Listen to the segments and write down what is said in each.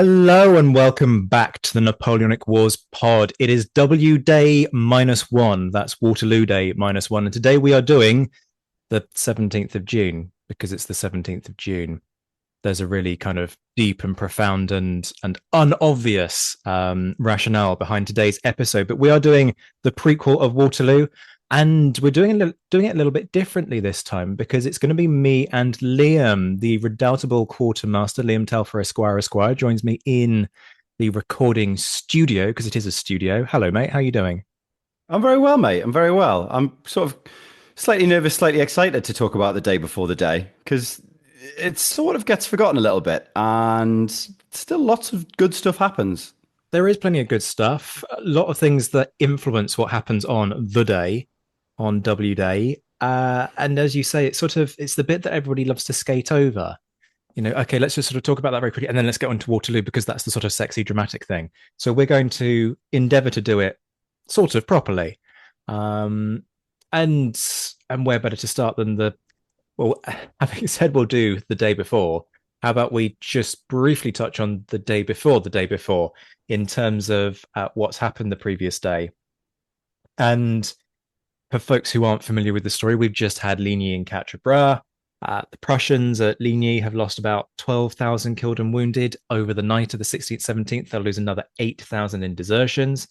Hello and welcome back to the Napoleonic Wars pod. It is W Day -1. That's Waterloo Day -1. And today we are doing the 17th of June because it's the 17th of June. There's a really kind of deep and profound and unobvious rationale behind today's episode. But we are doing the prequel of Waterloo, and we're doing it a little bit differently this time because it's going to be me and Liam, the redoubtable quartermaster. Liam Telfer Esquire joins me in the recording studio because it is a studio. Hello, mate. How are you doing? I'm very well, mate. I'm very well. I'm sort of slightly nervous, slightly excited to talk about the day before the day because it sort of gets forgotten a little bit and still lots of good stuff happens. There is plenty of good stuff. A lot of things that influence what happens on the day, on W Day. And as you say, it's the bit that everybody loves to skate over. Okay, let's just sort of talk about that very quickly, and then let's get on to Waterloo because that's the sort of sexy, dramatic thing. So we're going to endeavour to do it sort of properly, um, and where better to start than well, having said we'll do the day before. How about we just briefly touch on the day before, in terms of what's happened the previous day, and for folks who aren't familiar with the story, we've just had Ligny and Quatre. The Prussians at Ligny have lost about 12,000 killed and wounded over the night of the 16th, 17th. They'll lose another 8,000 in desertions.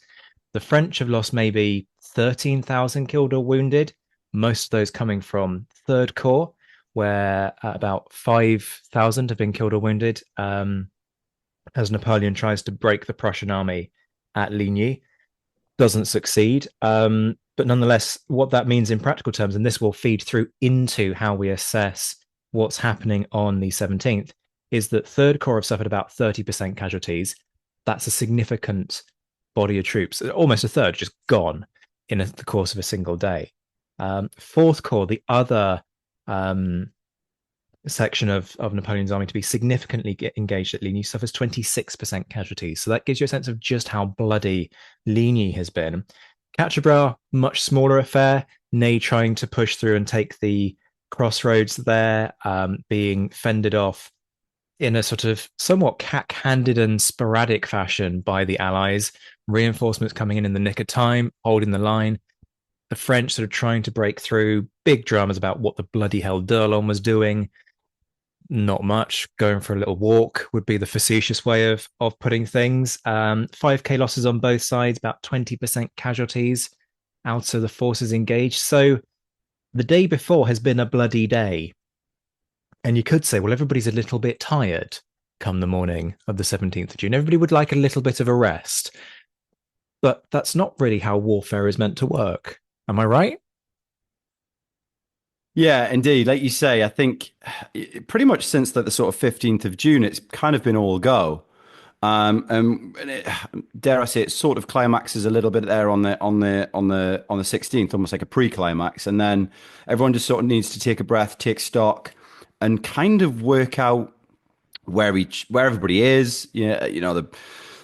The French have lost maybe 13,000 killed or wounded, most of those coming from Third Corps, where about 5,000 have been killed or wounded as Napoleon tries to break the Prussian army at Ligny. Doesn't succeed. But nonetheless, what that means in practical terms, and this will feed through into how we assess what's happening on the 17th, is that Third Corps have suffered about 30% casualties. That's a significant body of troops, almost a third, just gone in the course of a single day. Fourth Corps, the other section of Napoleon's army to be significantly engaged at Ligny, suffers 26% casualties. So that gives you a sense of just how bloody Ligny has been. Quatre, much smaller affair. Ney trying to push through and take the crossroads there, being fended off in a sort of somewhat cack-handed and sporadic fashion by the Allies. Reinforcements coming in the nick of time, holding the line. The French sort of trying to break through. Big dramas about what the bloody hell d'Erlon was doing. Not much. Going for a little walk would be the facetious way of putting things. 5k losses on both sides, about 20% casualties out of the forces engaged. So the day before has been a bloody day. And you could say, well, everybody's a little bit tired come the morning of the 17th of June. Everybody would like a little bit of a rest. But that's not really how warfare is meant to work. Am I right? Yeah, indeed. Like you say, I think pretty much since the sort of 15th of June, it's kind of been all go. Dare I say it sort of climaxes a little bit there on the 16th, almost like a pre-climax, and then everyone just sort of needs to take a breath, take stock, and kind of work out where everybody is. Yeah,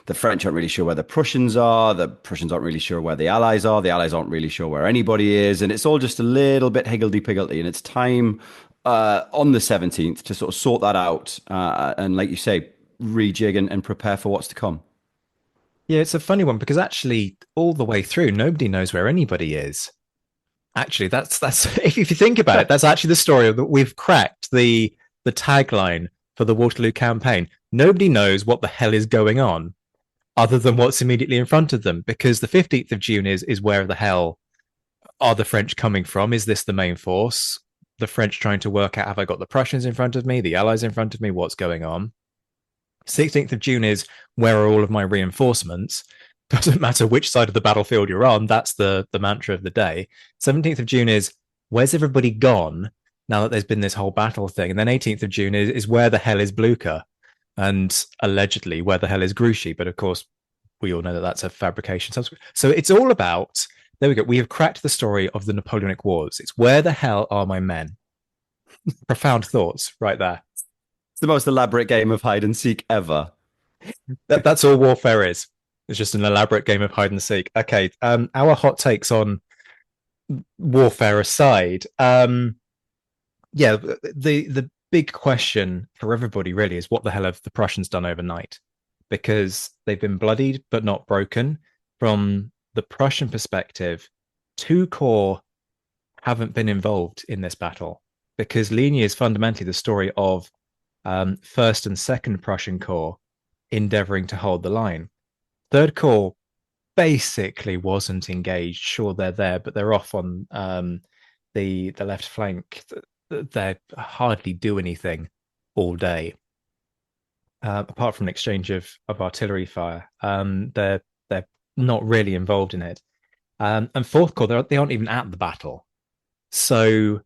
the French aren't really sure where the Prussians are. The Prussians aren't really sure where the Allies are. The Allies aren't really sure where anybody is, and it's all just a little bit higgledy-piggledy. And it's time on the 17th to sort of sort that out, and like you say, rejig and prepare for what's to come. Yeah, it's a funny one because actually, all the way through, nobody knows where anybody is. Actually, that's if you think about it, that's actually the story of that we've cracked the tagline for the Waterloo campaign. Nobody knows what the hell is going on other than what's immediately in front of them, because the 15th of June is where the hell are the French coming from? Is this the main force? The French trying to work out, have I got the Prussians in front of me, the Allies in front of me, what's going on? 16th of June is where are all of my reinforcements? Doesn't matter which side of the battlefield you're on, that's the mantra of the day. 17th of June is where's everybody gone now that there's been this whole battle thing? And then 18th of June is where the hell is Blücher? And allegedly where the hell is Grouchy? But of course, we all know that that's a fabrication. So it's all about, there we go. We have cracked the story of the Napoleonic Wars. It's where the hell are my men? Profound thoughts right there. It's the most elaborate game of hide and seek ever. That's all warfare is. It's just an elaborate game of hide and seek. Okay, our hot takes on warfare aside, yeah, the big question for everybody really is what the hell have the Prussians done overnight? because they've been bloodied but not broken. From the Prussian perspective, two corps haven't been involved in this battle because Ligny is fundamentally the story of first and second Prussian corps endeavoring to hold the line. Third corps basically wasn't engaged. Sure, they're there, but they're off on the left flank. They hardly do anything all day, apart from an exchange of artillery fire. They're not really involved in it. And fourth corps, they aren't even at the battle. So,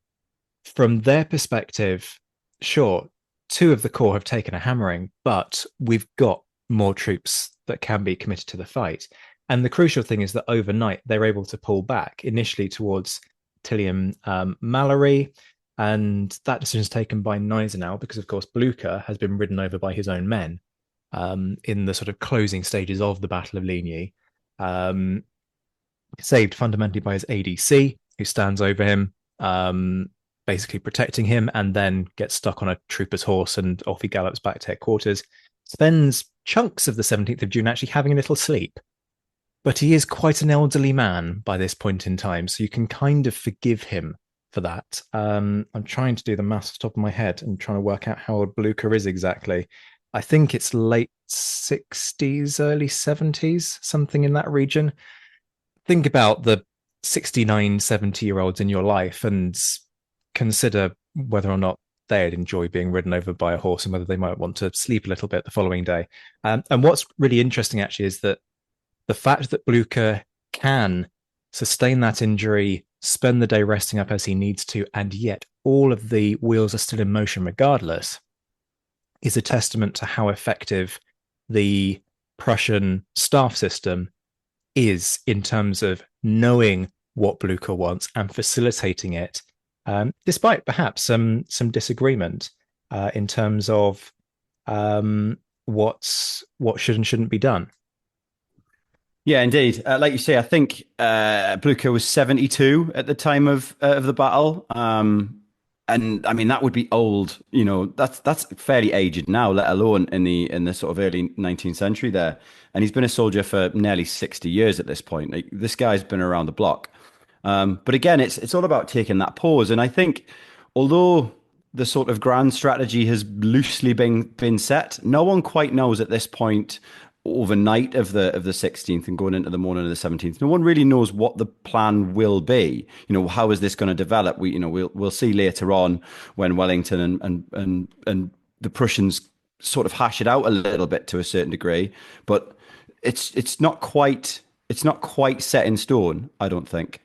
from their perspective, sure, two of the corps have taken a hammering, but we've got more troops that can be committed to the fight. And the crucial thing is that overnight they're able to pull back initially towards Tillium Mallory. And that decision is taken by Gneisenau because, of course, Blücher has been ridden over by his own men in the sort of closing stages of the Battle of Ligny, saved fundamentally by his ADC, who stands over him, basically protecting him, and then gets stuck on a trooper's horse and off he gallops back to headquarters. Spends chunks of the 17th of June actually having a little sleep. But he is quite an elderly man by this point in time, so you can kind of forgive him for that. I'm trying to do the maths off the top of my head and trying to work out how old Blücher is exactly. I think it's late 60s, early 70s, something in that region. Think about the 69, 70-year-olds in your life and consider whether or not they'd enjoy being ridden over by a horse and whether they might want to sleep a little bit the following day. And what's really interesting, actually, is that the fact that Blücher can sustain that injury, spend the day resting up as he needs to, and yet all of the wheels are still in motion regardless, is a testament to how effective the Prussian staff system is in terms of knowing what Blücher wants and facilitating it, despite perhaps some disagreement in terms of what should and shouldn't be done. Yeah, indeed. Like you say, I think Blücher was 72 at the time of the battle. And I mean that would be old, that's fairly aged now, let alone in the sort of early 19th century there. And he's been a soldier for nearly 60 years at this point. Like, this guy's been around the block. But again, it's all about taking that pause. And I think although the sort of grand strategy has loosely been set, no one quite knows at this point, overnight of the 16th and going into the morning of the 17th, no one really knows what the plan will be. How is this going to develop? We'll see later on when Wellington and the Prussians sort of hash it out a little bit to a certain degree, but it's not quite set in stone, I don't think.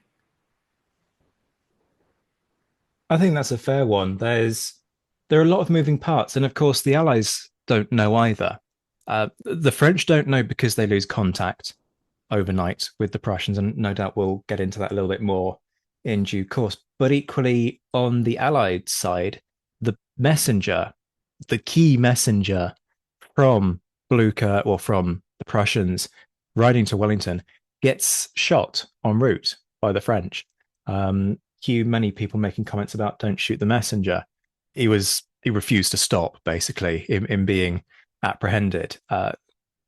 I think that's a fair one. There are a lot of moving parts, and of course the Allies don't know either. The French don't know because they lose contact overnight with the Prussians, and no doubt we'll get into that a little bit more in due course. But equally, on the Allied side, the key messenger from Blücher or from the Prussians riding to Wellington gets shot en route by the French. Many people making comments about don't shoot the messenger. He refused to stop, basically, in being apprehended,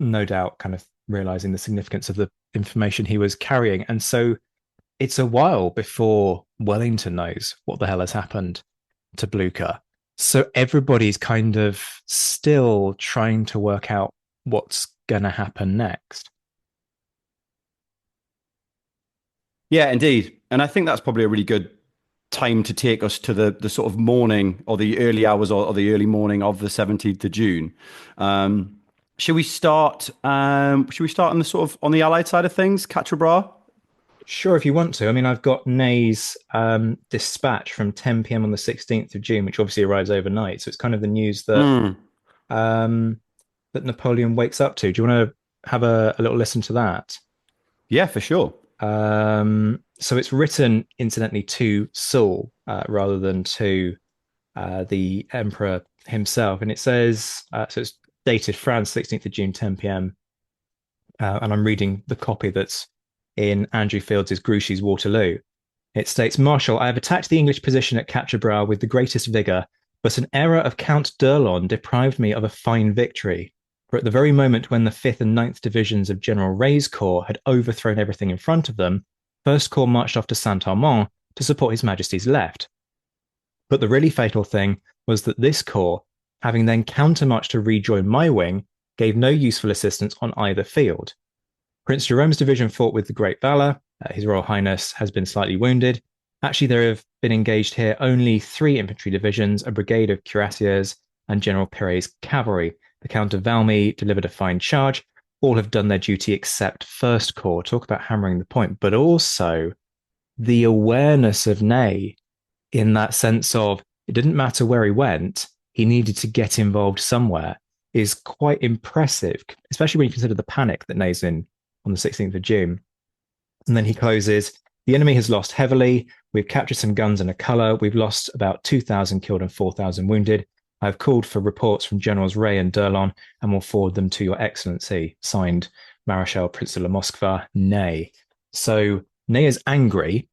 no doubt kind of realizing the significance of the information he was carrying. And so it's a while before Wellington knows what the hell has happened to Blücher. So everybody's kind of still trying to work out what's going to happen next. Yeah, indeed. And I think that's probably a really good time to take us to the sort of morning or the early hours or the early morning of the 17th of June. Should we start on the sort of on the Allied side of things, Quatre? Sure, if you want to. I mean, I've got Ney's dispatch from 10 p.m. on the 16th of June, which obviously arrives overnight. So it's kind of the news that that Napoleon wakes up to. Do you want to have a little listen to that? Yeah, for sure. So it's written, incidentally, to Saul rather than to the emperor himself. And it says, so it's dated France, 16th of June, 10 p.m. And I'm reading the copy that's in Andrew Fields' Grouchy's Waterloo. It states, Marshal, I have attacked the English position at Quatre with the greatest vigour, but an error of Count d'Erlon deprived me of a fine victory. For at the very moment when the 5th and Ninth Divisions of General Rey's Corps had overthrown everything in front of them, First Corps marched off to Saint-Armand to support His Majesty's left. But the really fatal thing was that this corps, having then countermarched to rejoin my wing, gave no useful assistance on either field. Prince Jerome's division fought with the great valor. His Royal Highness has been slightly wounded. Actually, there have been engaged here only 3 infantry divisions, a brigade of cuirassiers, and General Piret's cavalry. The Count of Valmy delivered a fine charge. All have done their duty except First Corps. Talk about hammering the point, but also the awareness of Ney in that sense of it didn't matter where he went, he needed to get involved somewhere is quite impressive, especially when you consider the panic that Ney's in on the 16th of June. And then he closes, the enemy has lost heavily. We've captured some guns and a colour. We've lost about 2,000 killed and 4,000 wounded. I've called for reports from Generals Rey and D'Erlon and will forward them to your excellency. Signed, Marechal Prince de la Moskva, Ney. So Ney is angry,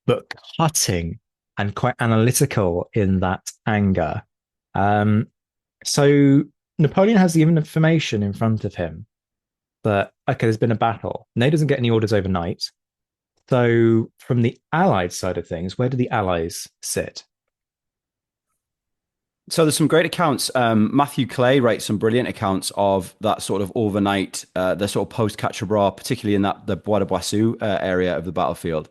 but cutting and quite analytical in that anger. So Napoleon has the information in front of him that, okay, there's been a battle. Ney doesn't get any orders overnight. So from the Allied side of things, where do the Allies sit? So there's some great accounts. Matthew Clay writes some brilliant accounts of that sort of overnight, the sort of post-Quatre, particularly in that the Bois de Boissou area of the battlefield,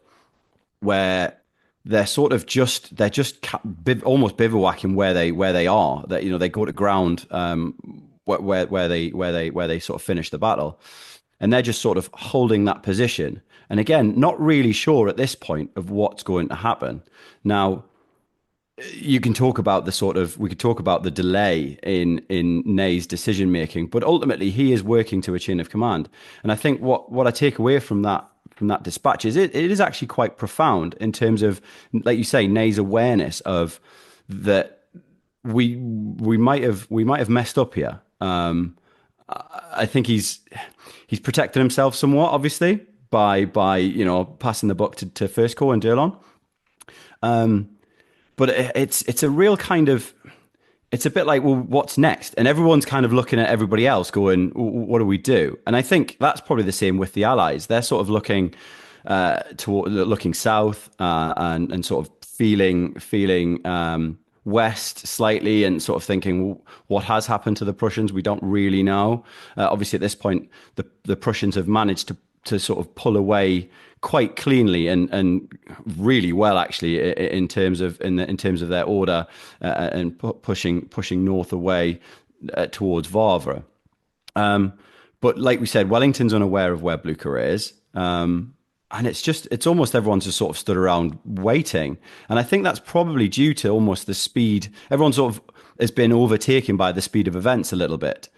where they're sort of almost bivouacking where they are. That they go to ground where they sort of finish the battle, and they're just sort of holding that position. And again, not really sure at this point of what's going to happen. Now, you can talk about we could talk about the delay in Ney's decision making, but ultimately he is working to a chain of command. And I think what I take away from that dispatch is it is actually quite profound in terms of, like you say, Ney's awareness of that we might have messed up here. I think he's protected himself somewhat, obviously, by passing the buck to First Corps and D'Erlon. But it's a real kind of, it's a bit like, well, what's next? And everyone's kind of looking at everybody else going, what do we do? And I think that's probably the same with the Allies. They're sort of looking south and sort of feeling west slightly and sort of thinking, well, what has happened to the Prussians? We don't really know. Obviously, at this point, the Prussians have managed to sort of pull away quite cleanly and really well, actually, in terms of their order and pushing north away towards Wavre. But like we said, Wellington's unaware of where Blücher is. And it's almost everyone's just sort of stood around waiting. And I think that's probably due to almost the speed. Everyone sort of has been overtaken by the speed of events a little bit.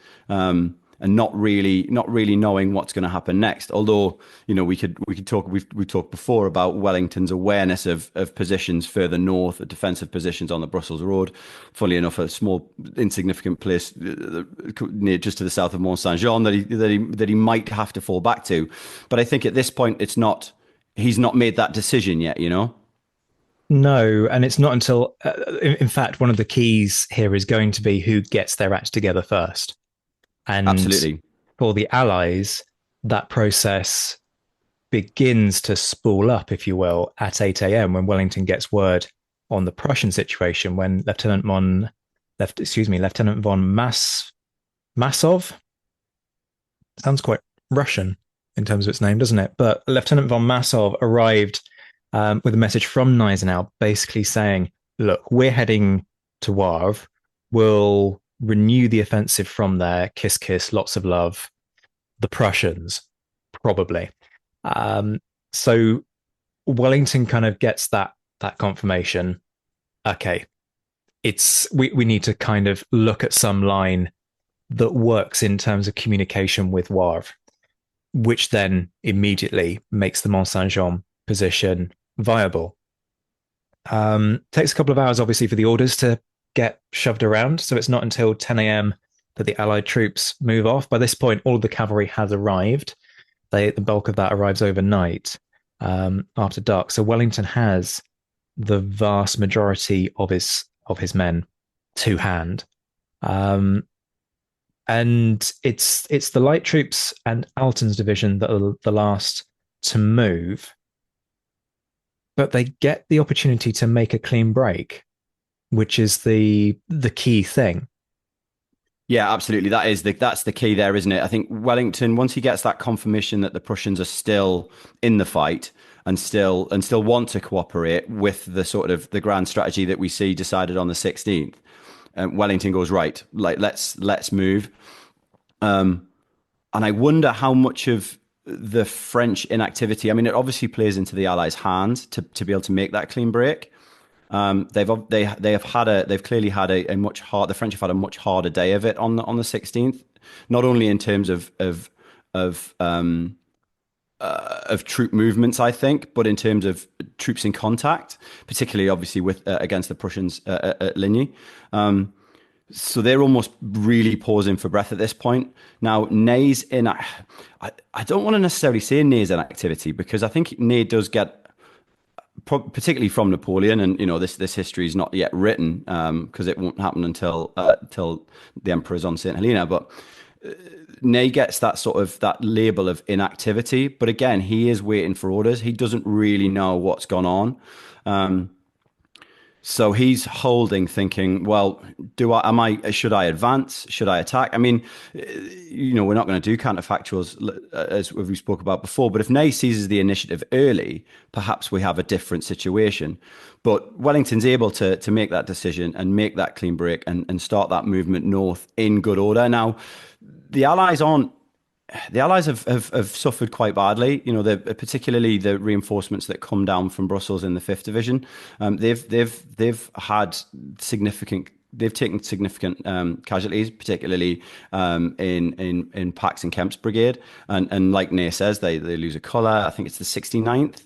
And not really knowing what's going to happen next. Although, we could talk. We talked before about Wellington's awareness of positions further north, defensive positions on the Brussels road. Funnily enough, a small insignificant place near just to the south of Mont Saint Jean that he might have to fall back to. But I think at this point, he's not made that decision yet. No, and it's not until, in fact, one of the keys here is going to be who gets their act together first. And absolutely, for the Allies, that process begins to spool up, if you will, at 8 a.m. when Wellington gets word on the Prussian situation, when Lieutenant von Masov, sounds quite Russian in terms of its name, doesn't it? But Lieutenant von Masov arrived with a message from Gneisenau basically saying, look, we're heading to Wavre. We'll renew the offensive from there. Kiss, kiss, lots of love. The Prussians, probably. So Wellington kind of gets that confirmation. Okay, we need to kind of look at some line that works in terms of communication with Wavre, which then immediately makes the Mont Saint Jean position viable. Takes a couple of hours, obviously, for the orders to get shoved around. So it's not until 10 a.m. that the Allied troops move off. By this point, all of the cavalry has arrived. The bulk of that arrives overnight after dark. So Wellington has the vast majority of his men to hand. And And it's the light troops and Alton's division that are the last to move, but they get the opportunity to make a clean break, which is the key thing. Yeah, absolutely. That's the key there, isn't it? I think Wellington, once he gets that confirmation that the Prussians are still in the fight and still want to cooperate with the sort of the grand strategy that we see decided on the 16th, Wellington goes, right, like let's move. And I wonder how much of the French inactivity, I mean, it obviously plays into the Allies' hands to be able to make that clean break. They've clearly had a much hard. The French have had a much harder day of it on the 16th, not only in terms of troop movements, I think, but in terms of troops in contact, particularly obviously with against the Prussians at Ligny. So they're almost really pausing for breath at this point. Now, Ney's in. I don't want to necessarily say Ney's inactivity because I think Ney does get, particularly from Napoleon, and this history is not yet written because it won't happen until the Emperor's on Saint Helena. But Ney gets that sort of that label of inactivity. But again, he is waiting for orders. He doesn't really know what's gone on. So he's holding, thinking, well, should I advance? Should I attack? I mean, we're not going to do counterfactuals as we spoke about before, but if Ney seizes the initiative early, perhaps we have a different situation. But Wellington's able to make that decision and make that clean break and start that movement north in good order. Now, the Allies aren't the Allies have suffered quite badly. Particularly the reinforcements that come down from Brussels in the Fifth Division. They've had significant. They've taken significant casualties, particularly in Pax and Kemp's brigade, and like Ney says, they lose a colour. I think it's the 69th.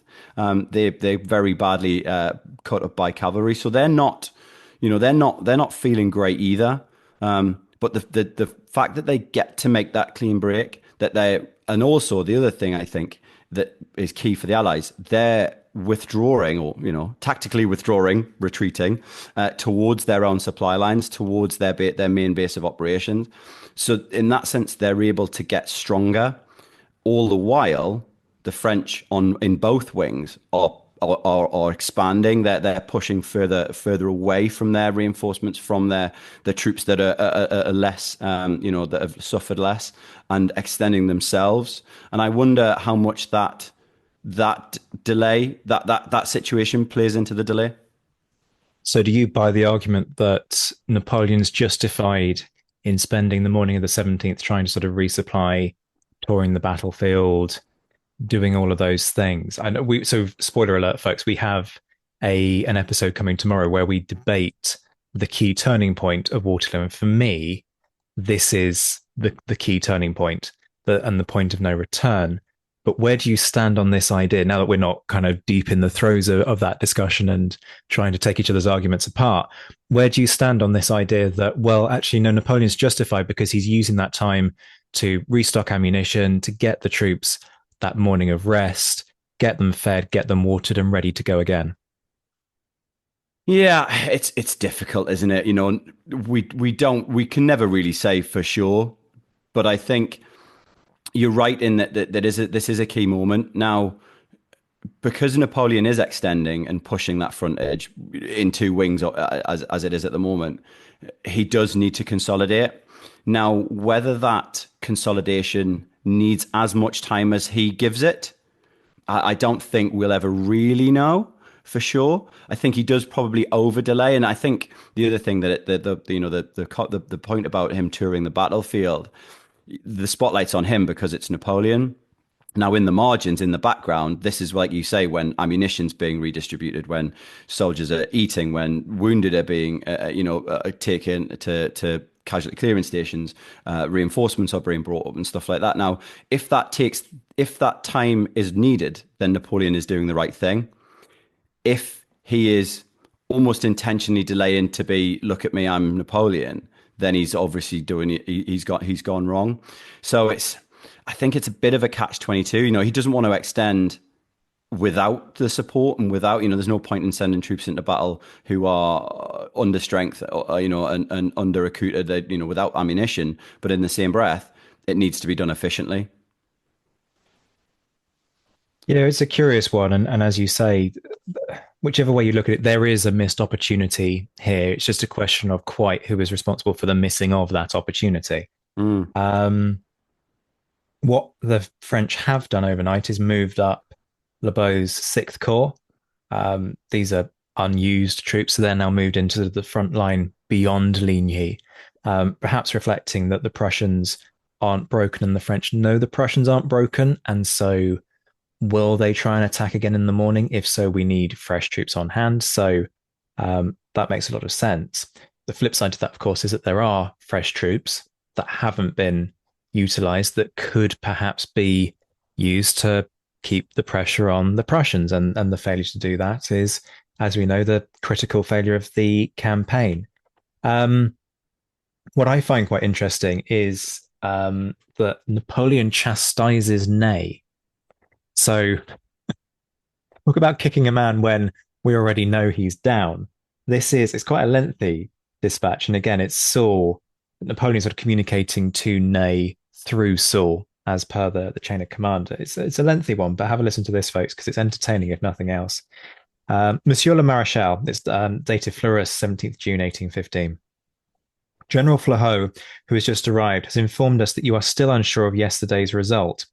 They're very badly cut up by cavalry, so they're not feeling great either. But the fact that they get to make that clean break, and also the other thing I think that is key for the Allies, they're withdrawing or tactically withdrawing, retreating towards their own supply lines, towards their main base of operations. So in that sense, they're able to get stronger. All the while, the French in both wings are expanding. They're pushing further away from their reinforcements, from the troops that are less, that have suffered less, and extending themselves. And I wonder how much that delay, that situation plays into the delay. So do you buy the argument that Napoleon's justified in spending the morning of the 17th trying to sort of resupply, touring the battlefield, doing all of those things? I know so spoiler alert, folks, we have an episode coming tomorrow where we debate the key turning point of Waterloo. And for me, this is the key turning point and the point of no return. But where do you stand on this idea now that we're not kind of deep in the throes of that discussion and trying to take each other's arguments apart? Where do you stand on this idea that, well, actually, no, Napoleon's justified because he's using that time to restock ammunition, to get the troops that morning of rest, get them fed, get them watered and ready to go again? Yeah, it's difficult, isn't it? We can never really say for sure, but I think you're right in that this is a key moment now, because Napoleon is extending and pushing that front edge in two wings as it is at the moment. He does need to consolidate now. Whether that consolidation needs as much time as he gives it, I don't think we'll ever really know for sure. I think he does probably over delay, and I think the other thing that the point about him touring the battlefield, the spotlight's on him because it's Napoleon. Now, in the margins, in the background, this is like you say, when ammunition's being redistributed, when soldiers are eating, when wounded are being, taken to casualty clearing stations, reinforcements are being brought up and stuff like that. Now, if that time is needed, then Napoleon is doing the right thing. If he is almost intentionally delaying to be, look at me, I'm Napoleon, then he's obviously he's gone wrong. So I think it's a bit of a catch-22. He doesn't want to extend without the support and without, there's no point in sending troops into battle who are under strength, and under recruited, without ammunition. But in the same breath, it needs to be done efficiently. It's a curious one. And as you say, whichever way you look at it, there is a missed opportunity here. It's just a question of quite who is responsible for the missing of that opportunity. Mm. What the French have done overnight is moved up Lebeau's Sixth Corps. These are unused troops, so they're now moved into the front line beyond Ligny, perhaps reflecting that the Prussians aren't broken and the French know the Prussians aren't broken. And so, will they try and attack again in the morning? If so, we need fresh troops on hand. So, that makes a lot of sense. The flip side to that, of course, is that there are fresh troops that haven't been utilized that could perhaps be used to keep the pressure on the Prussians. And the failure to do that is, as we know, the critical failure of the campaign. What I find quite interesting is that Napoleon chastises Ney. So, talk about kicking a man when we already know he's down. It's quite a lengthy dispatch. And again, it's Soult, Napoleon sort of communicating to Ney through Soult as per the chain of command. It's a lengthy one, but have a listen to this, folks, because it's entertaining, if nothing else. Monsieur le Maréchal, it's dated Fleurus, 17th June, 1815. General Flahaut, who has just arrived, has informed us that you are still unsure of yesterday's result.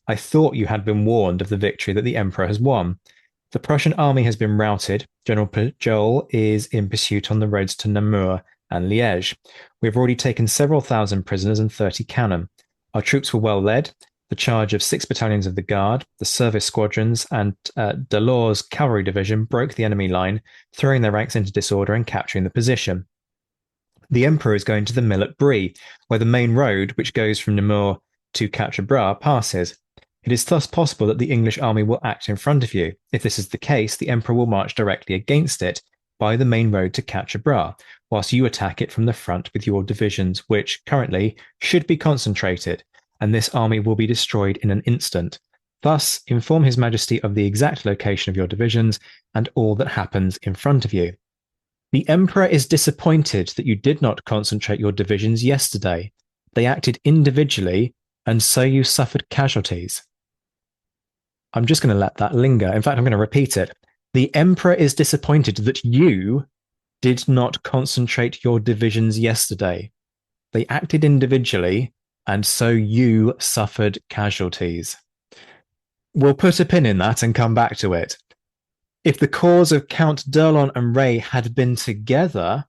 I thought you had been warned of the victory that the Emperor has won. The Prussian army has been routed. General Pujol is in pursuit on the roads to Namur and Liège. We have already taken several thousand prisoners and 30 cannon. Our troops were well led. The charge of 6 battalions of the Guard, the service squadrons, and Delors' cavalry division broke the enemy line, throwing their ranks into disorder and capturing the position. The Emperor is going to the mill at Brie, where the main road, which goes from Namur to Quatre, passes. It is thus possible that the English army will act in front of you. If this is the case, the Emperor will march directly against it by the main road to Quatre, whilst you attack it from the front with your divisions, which currently should be concentrated, and this army will be destroyed in an instant. Thus, inform His Majesty of the exact location of your divisions and all that happens in front of you. The Emperor is disappointed that you did not concentrate your divisions yesterday. They acted individually, and so you suffered casualties. I'm just going to let that linger. In fact, I'm going to repeat it. The Emperor is disappointed that you did not concentrate your divisions yesterday. They acted individually, and so you suffered casualties. We'll put a pin in that and come back to it. If the corps of Count d'Erlon and Ray had been together,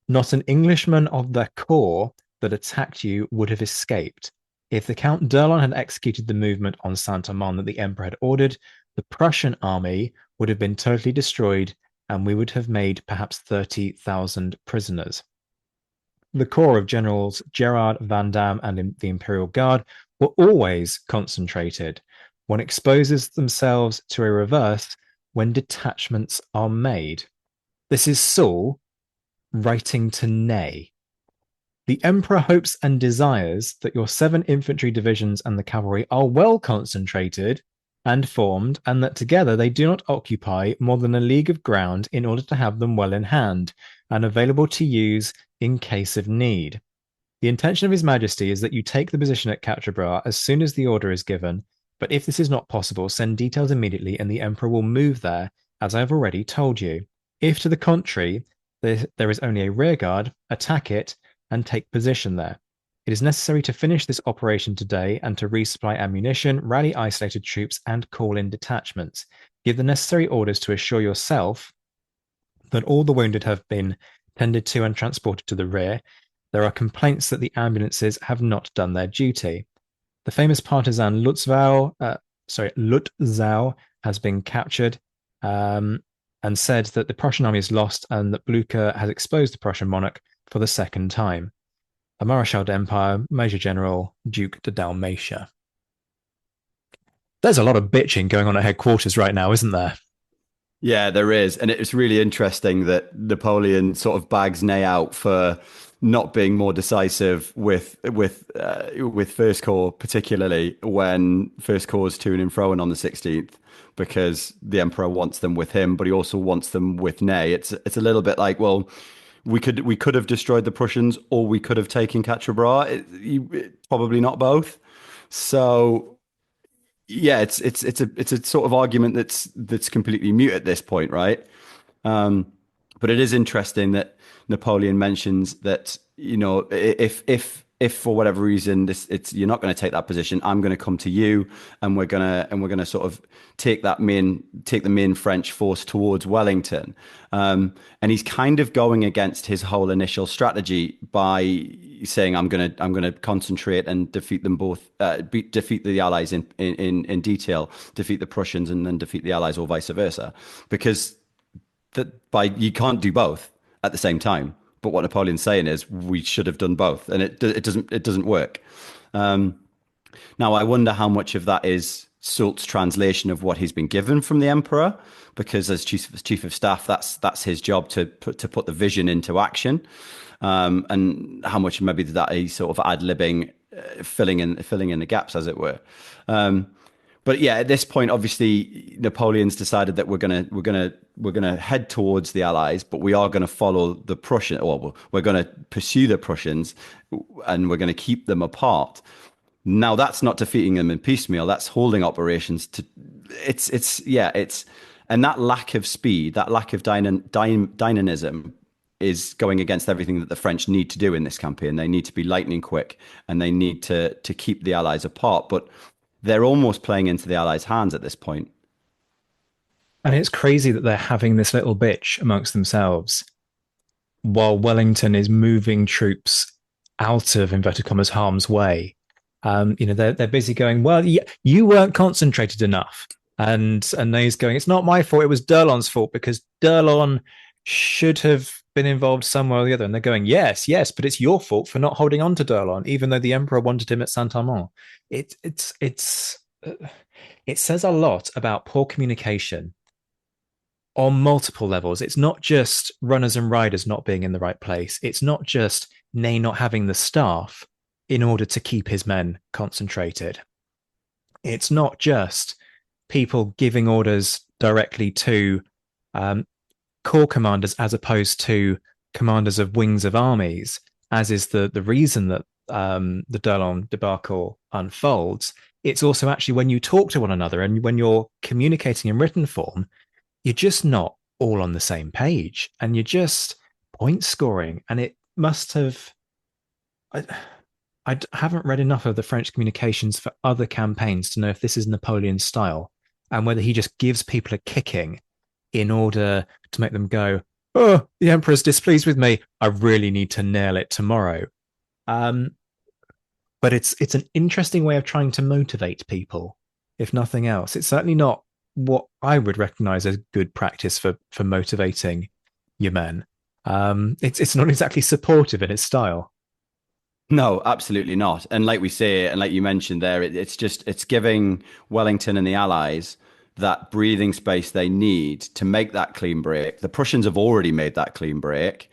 not an Englishman of the corps that attacked you would have escaped. If the Count d'Erlon had executed the movement on Saint-Amand that the Emperor had ordered, the Prussian army would have been totally destroyed, and we would have made perhaps 30,000 prisoners. The corps of Generals Gerard, Vandamme, and the Imperial Guard were always concentrated. One exposes themselves to a reverse when detachments are made. This is Soult writing to Ney. The Emperor hopes and desires that your 7 infantry divisions and the cavalry are well concentrated and formed, and that together they do not occupy more than a league of ground in order to have them well in hand and available to use in case of need. The intention of His Majesty is that you take the position at Quatre as soon as the order is given, but if this is not possible, send details immediately and the Emperor will move there, as I have already told you. If, to the contrary, there is only a rearguard, attack it and take position there. It is necessary to finish this operation today and to resupply ammunition, rally isolated troops, and call in detachments. Give the necessary orders to assure yourself that all the wounded have been tended to and transported to the rear. There are complaints that the ambulances have not done their duty. The famous partisan Lutzow has been captured and said that the Prussian army is lost and that Blücher has exposed the Prussian monarch for the second time. A Maréchal d'Empire, Major General, Duke de Dalmatia. There's a lot of bitching going on at headquarters right now, isn't there? Yeah, there is. And it's really interesting that Napoleon sort of bags Ney out for not being more decisive with First Corps, particularly when First Corps is to and fro on the 16th, because the Emperor wants them with him, but he also wants them with Ney. It's a little bit like, well, we could have destroyed the Prussians, or we could have taken Quatre. Probably not both. So yeah, it's a sort of argument that's completely mute at this point, right? Um, but it is interesting that Napoleon mentions that, if for whatever reason it's you're not going to take that position, I'm going to come to you, and we're gonna sort of take the main French force towards Wellington. And he's kind of going against his whole initial strategy by saying, I'm gonna concentrate and defeat them both, defeat the Allies in detail, defeat the Prussians, and then defeat the Allies, or vice versa, because you can't do both at the same time. But what Napoleon's saying is we should have done both, and it doesn't work. Now I wonder how much of that is Soult's translation of what he's been given from the Emperor, because as chief of staff, that's his job to put the vision into action, and how much maybe that he's sort of ad-libbing, filling in the gaps, as it were. But yeah, at this point, obviously, Napoleon's decided that we're gonna head towards the Allies, but we are going to follow the Prussian, or we're going to pursue the Prussians, and we're going to keep them apart. Now, that's not defeating them in piecemeal. That's holding operations to. It's and that lack of speed, that lack of dynamism, is going against everything that the French need to do in this campaign. They need to be lightning quick, and they need to keep the Allies apart. But they're almost playing into the Allies' hands at this point. And it's crazy that they're having this little bitch amongst themselves while Wellington is moving troops out of inverted commas harm's way. They're busy going, well, you weren't concentrated enough. And Ney's going, it's not my fault. It was D'Erlon's fault, because D'Erlon should have been involved somewhere or the other. And they're going, yes, but it's your fault for not holding on to D'Erlon, even though the Emperor wanted him at Saint-Amand. It says a lot about poor communication on multiple levels. It's not just runners and riders not being in the right place. It's not just Ney not having the staff in order to keep his men concentrated. It's not just people giving orders directly to corps commanders as opposed to commanders of wings of armies, as is the reason that the D'Erlon debacle unfolds. It's also actually when you talk to one another and when you're communicating in written form, you're just not all on the same page, and you're just point scoring. And it must have. I haven't read enough of the French communications for other campaigns to know if this is Napoleon's style, and whether he just gives people a kicking in order to make them go, oh, the Emperor's displeased with me, I really need to nail it tomorrow. But it's an interesting way of trying to motivate people, if nothing else. It's certainly not what I would recognize as good practice for motivating your men. It's not exactly supportive in its style. No, absolutely not. And like we say, and like you mentioned there, it's giving Wellington and the Allies that breathing space they need to make that clean break. The Prussians have already made that clean break.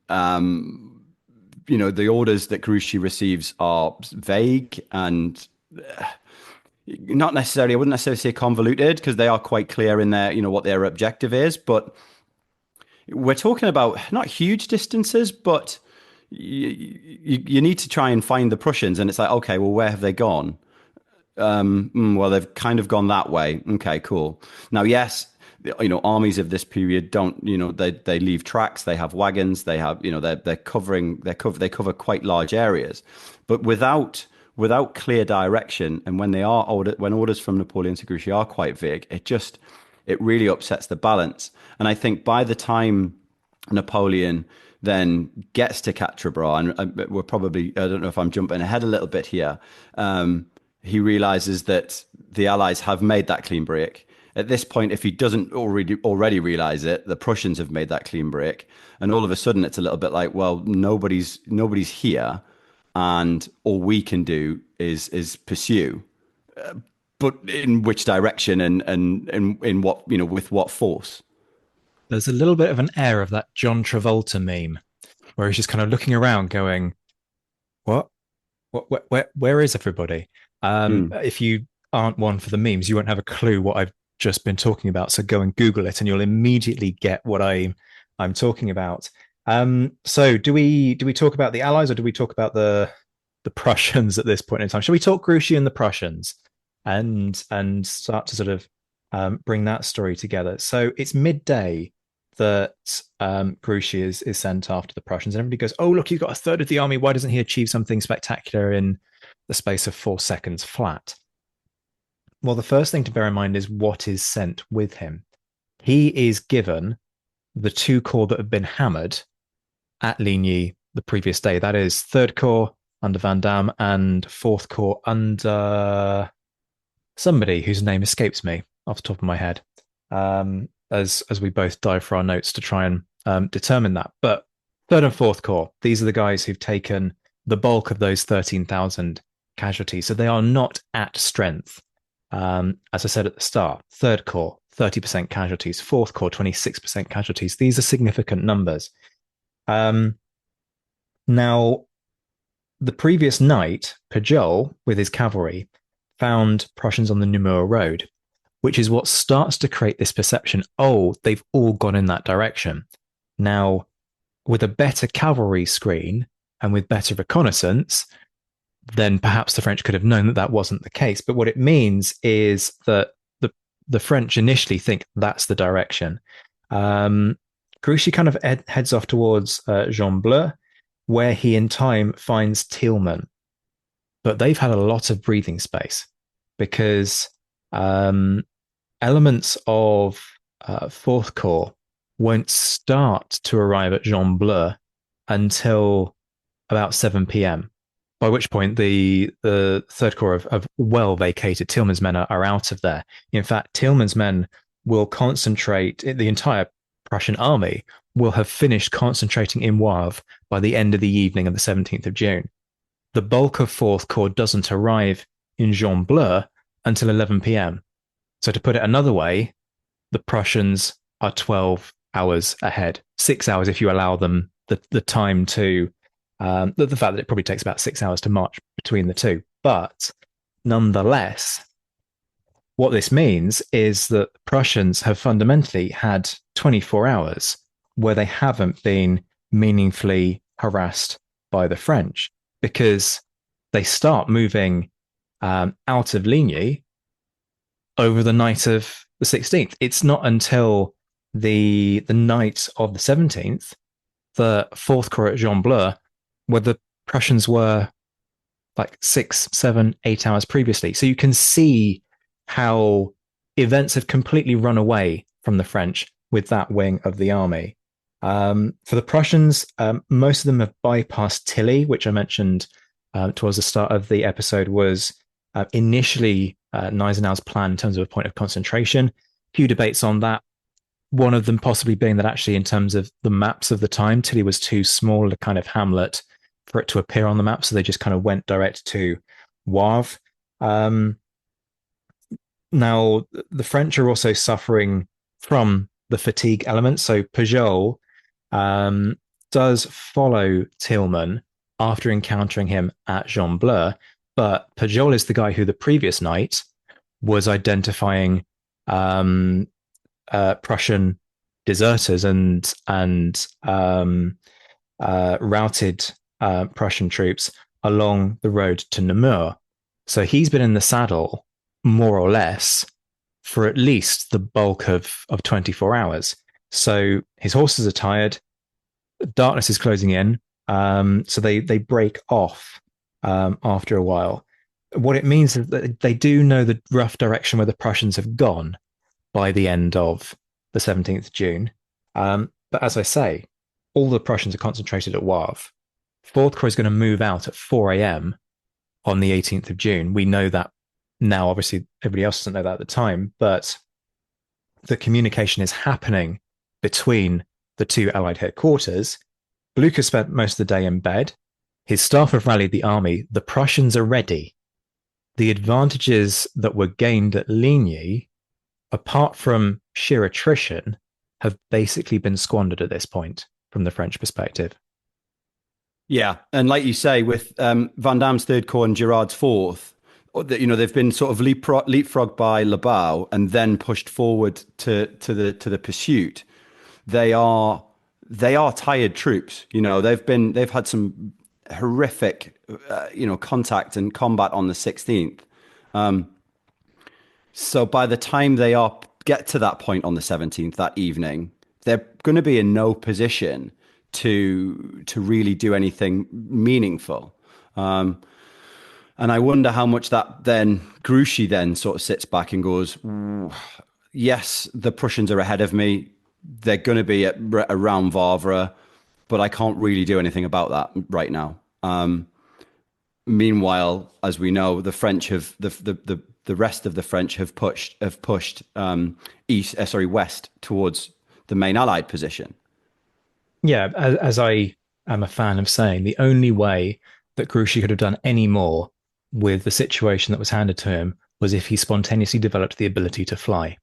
The orders that Grouchy receives are vague and not necessarily, I wouldn't necessarily say convoluted, because they are quite clear in their, what their objective is. But we're talking about not huge distances, but you need to try and find the Prussians. And it's like, okay, well, where have they gone? Well, they've kind of gone that way. Okay, cool. Now, yes, armies of this period don't, they leave tracks, they have wagons, they have, they cover quite large areas, but without clear direction. And when when orders from Napoleon to Grouchy are quite vague, it really upsets the balance. And I think by the time Napoleon then gets to Quatre, and we're probably, I don't know if I'm jumping ahead a little bit here, he realizes that the Allies have made that clean break. At this point, if he doesn't already realize it, the Prussians have made that clean break. And all of a sudden, it's a little bit like, well, nobody's here, and all we can do is pursue. But in which direction, and in what, with what force? There's a little bit of an air of that John Travolta meme where he's just kind of looking around, going, "What? Where is everybody?" Mm. If you aren't one for the memes, you won't have a clue what I've just been talking about. So go and Google it, and you'll immediately get what I'm talking about. So do we talk about the Allies, or do we talk about the Prussians at this point in time? Shall we talk Grouchy and the Prussians, and start to sort of bring that story together? So it's midday that Grouchy is sent after the Prussians, and everybody goes, "Oh, look, he's got a third of the army. Why doesn't he achieve something spectacular in the space of 4 seconds flat?" Well, the first thing to bear in mind is what is sent with him. He is given the two corps that have been hammered at Ligny the previous day. That is Third Corps under Van Damme and Fourth Corps under somebody whose name escapes me off the top of my head. As we both dive for our notes to try and determine that. But Third and Fourth Corps, these are the guys who've taken the bulk of those 13,000 casualties. So they are not at strength. As I said at the start, Third Corps, 30% casualties, Fourth Corps, 26% casualties. These are significant numbers. Now, the previous night, Pujol, with his cavalry, found Prussians on the Namur Road, which is what starts to create this perception, oh, they've all gone in that direction. Now, with a better cavalry screen and with better reconnaissance, then perhaps the French could have known that that wasn't the case. But what it means is that the French initially think that's the direction. Grouchy kind of heads off towards Jean Bleu, where he in time finds Thielmann. But they've had a lot of breathing space because elements of Fourth Corps won't start to arrive at Jean Bleu until about 7 p.m., by which point the Third Corps have well vacated. Thielmann's men are out of there. In fact, Thielmann's men will concentrate, the entire Prussian army will have finished concentrating in Wavre by the end of the evening of the 17th of June. The bulk of Fourth Corps doesn't arrive in Jean Bleu until 11 p.m. So to put it another way, the Prussians are 12 hours ahead, 6 hours if you allow them the time to, the fact that it probably takes about 6 hours to march between the two. But nonetheless, what this means is that Prussians have fundamentally had 24 hours where they haven't been meaningfully harassed by the French, because they start moving out of Ligny over the night of the 16th. It's not until the night of the 17th, the Fourth Corps at Jean Bleu, where the Prussians were like 6, 7, 8 hours previously. So you can see how events have completely run away from the French with that wing of the army. For the Prussians, most of them have bypassed Tilly, which I mentioned towards the start of the episode was initially Gneisenau's plan in terms of a point of concentration. Few debates on that. One of them possibly being that actually in terms of the maps of the time, Tilly was too small a kind of hamlet for it to appear on the map. So they just kind of went direct to Wavre. Now, the French are also suffering from the fatigue element. So Pujol does follow Thielmann after encountering him at Jean Bleu, but Pujol is the guy who the previous night was identifying Prussian deserters and routed Prussian troops along the road to Namur. So he's been in the saddle more or less for at least the bulk of 24 hours. So his horses are tired. Darkness is closing in. So they break off after a while. What it means is that they do know the rough direction where the Prussians have gone by the end of the 17th of June. But as I say, all the Prussians are concentrated at Wavre. Fourth Corps is going to move out at 4 a.m. on the 18th of June. We know that now. Obviously, everybody else doesn't know that at the time, but the communication is happening between the two Allied headquarters. Blücher spent most of the day in bed. His staff have rallied the army. The Prussians are ready. The advantages that were gained at Ligny, apart from sheer attrition, have basically been squandered at this point from the French perspective. Yeah, and like you say, with Van Damme's third corps and Girard's fourth, they've been sort of leapfrogged by Labau and then pushed forward to the pursuit. They are they are tired troops. They've had some horrific contact and combat on the 16th. So by the time they are get to that point on the 17th that evening, they're going to be in no position to really do anything meaningful. And I wonder how much that then Grouchy then sort of sits back and goes, yes, the Prussians are ahead of me. They're going to be around Wavre, but I can't really do anything about that right now. Meanwhile, as we know, the French have the rest of the French have pushed west towards the main Allied position. Yeah, as I am a fan of saying, the only way that Grouchy could have done any more with the situation that was handed to him was if he spontaneously developed the ability to fly.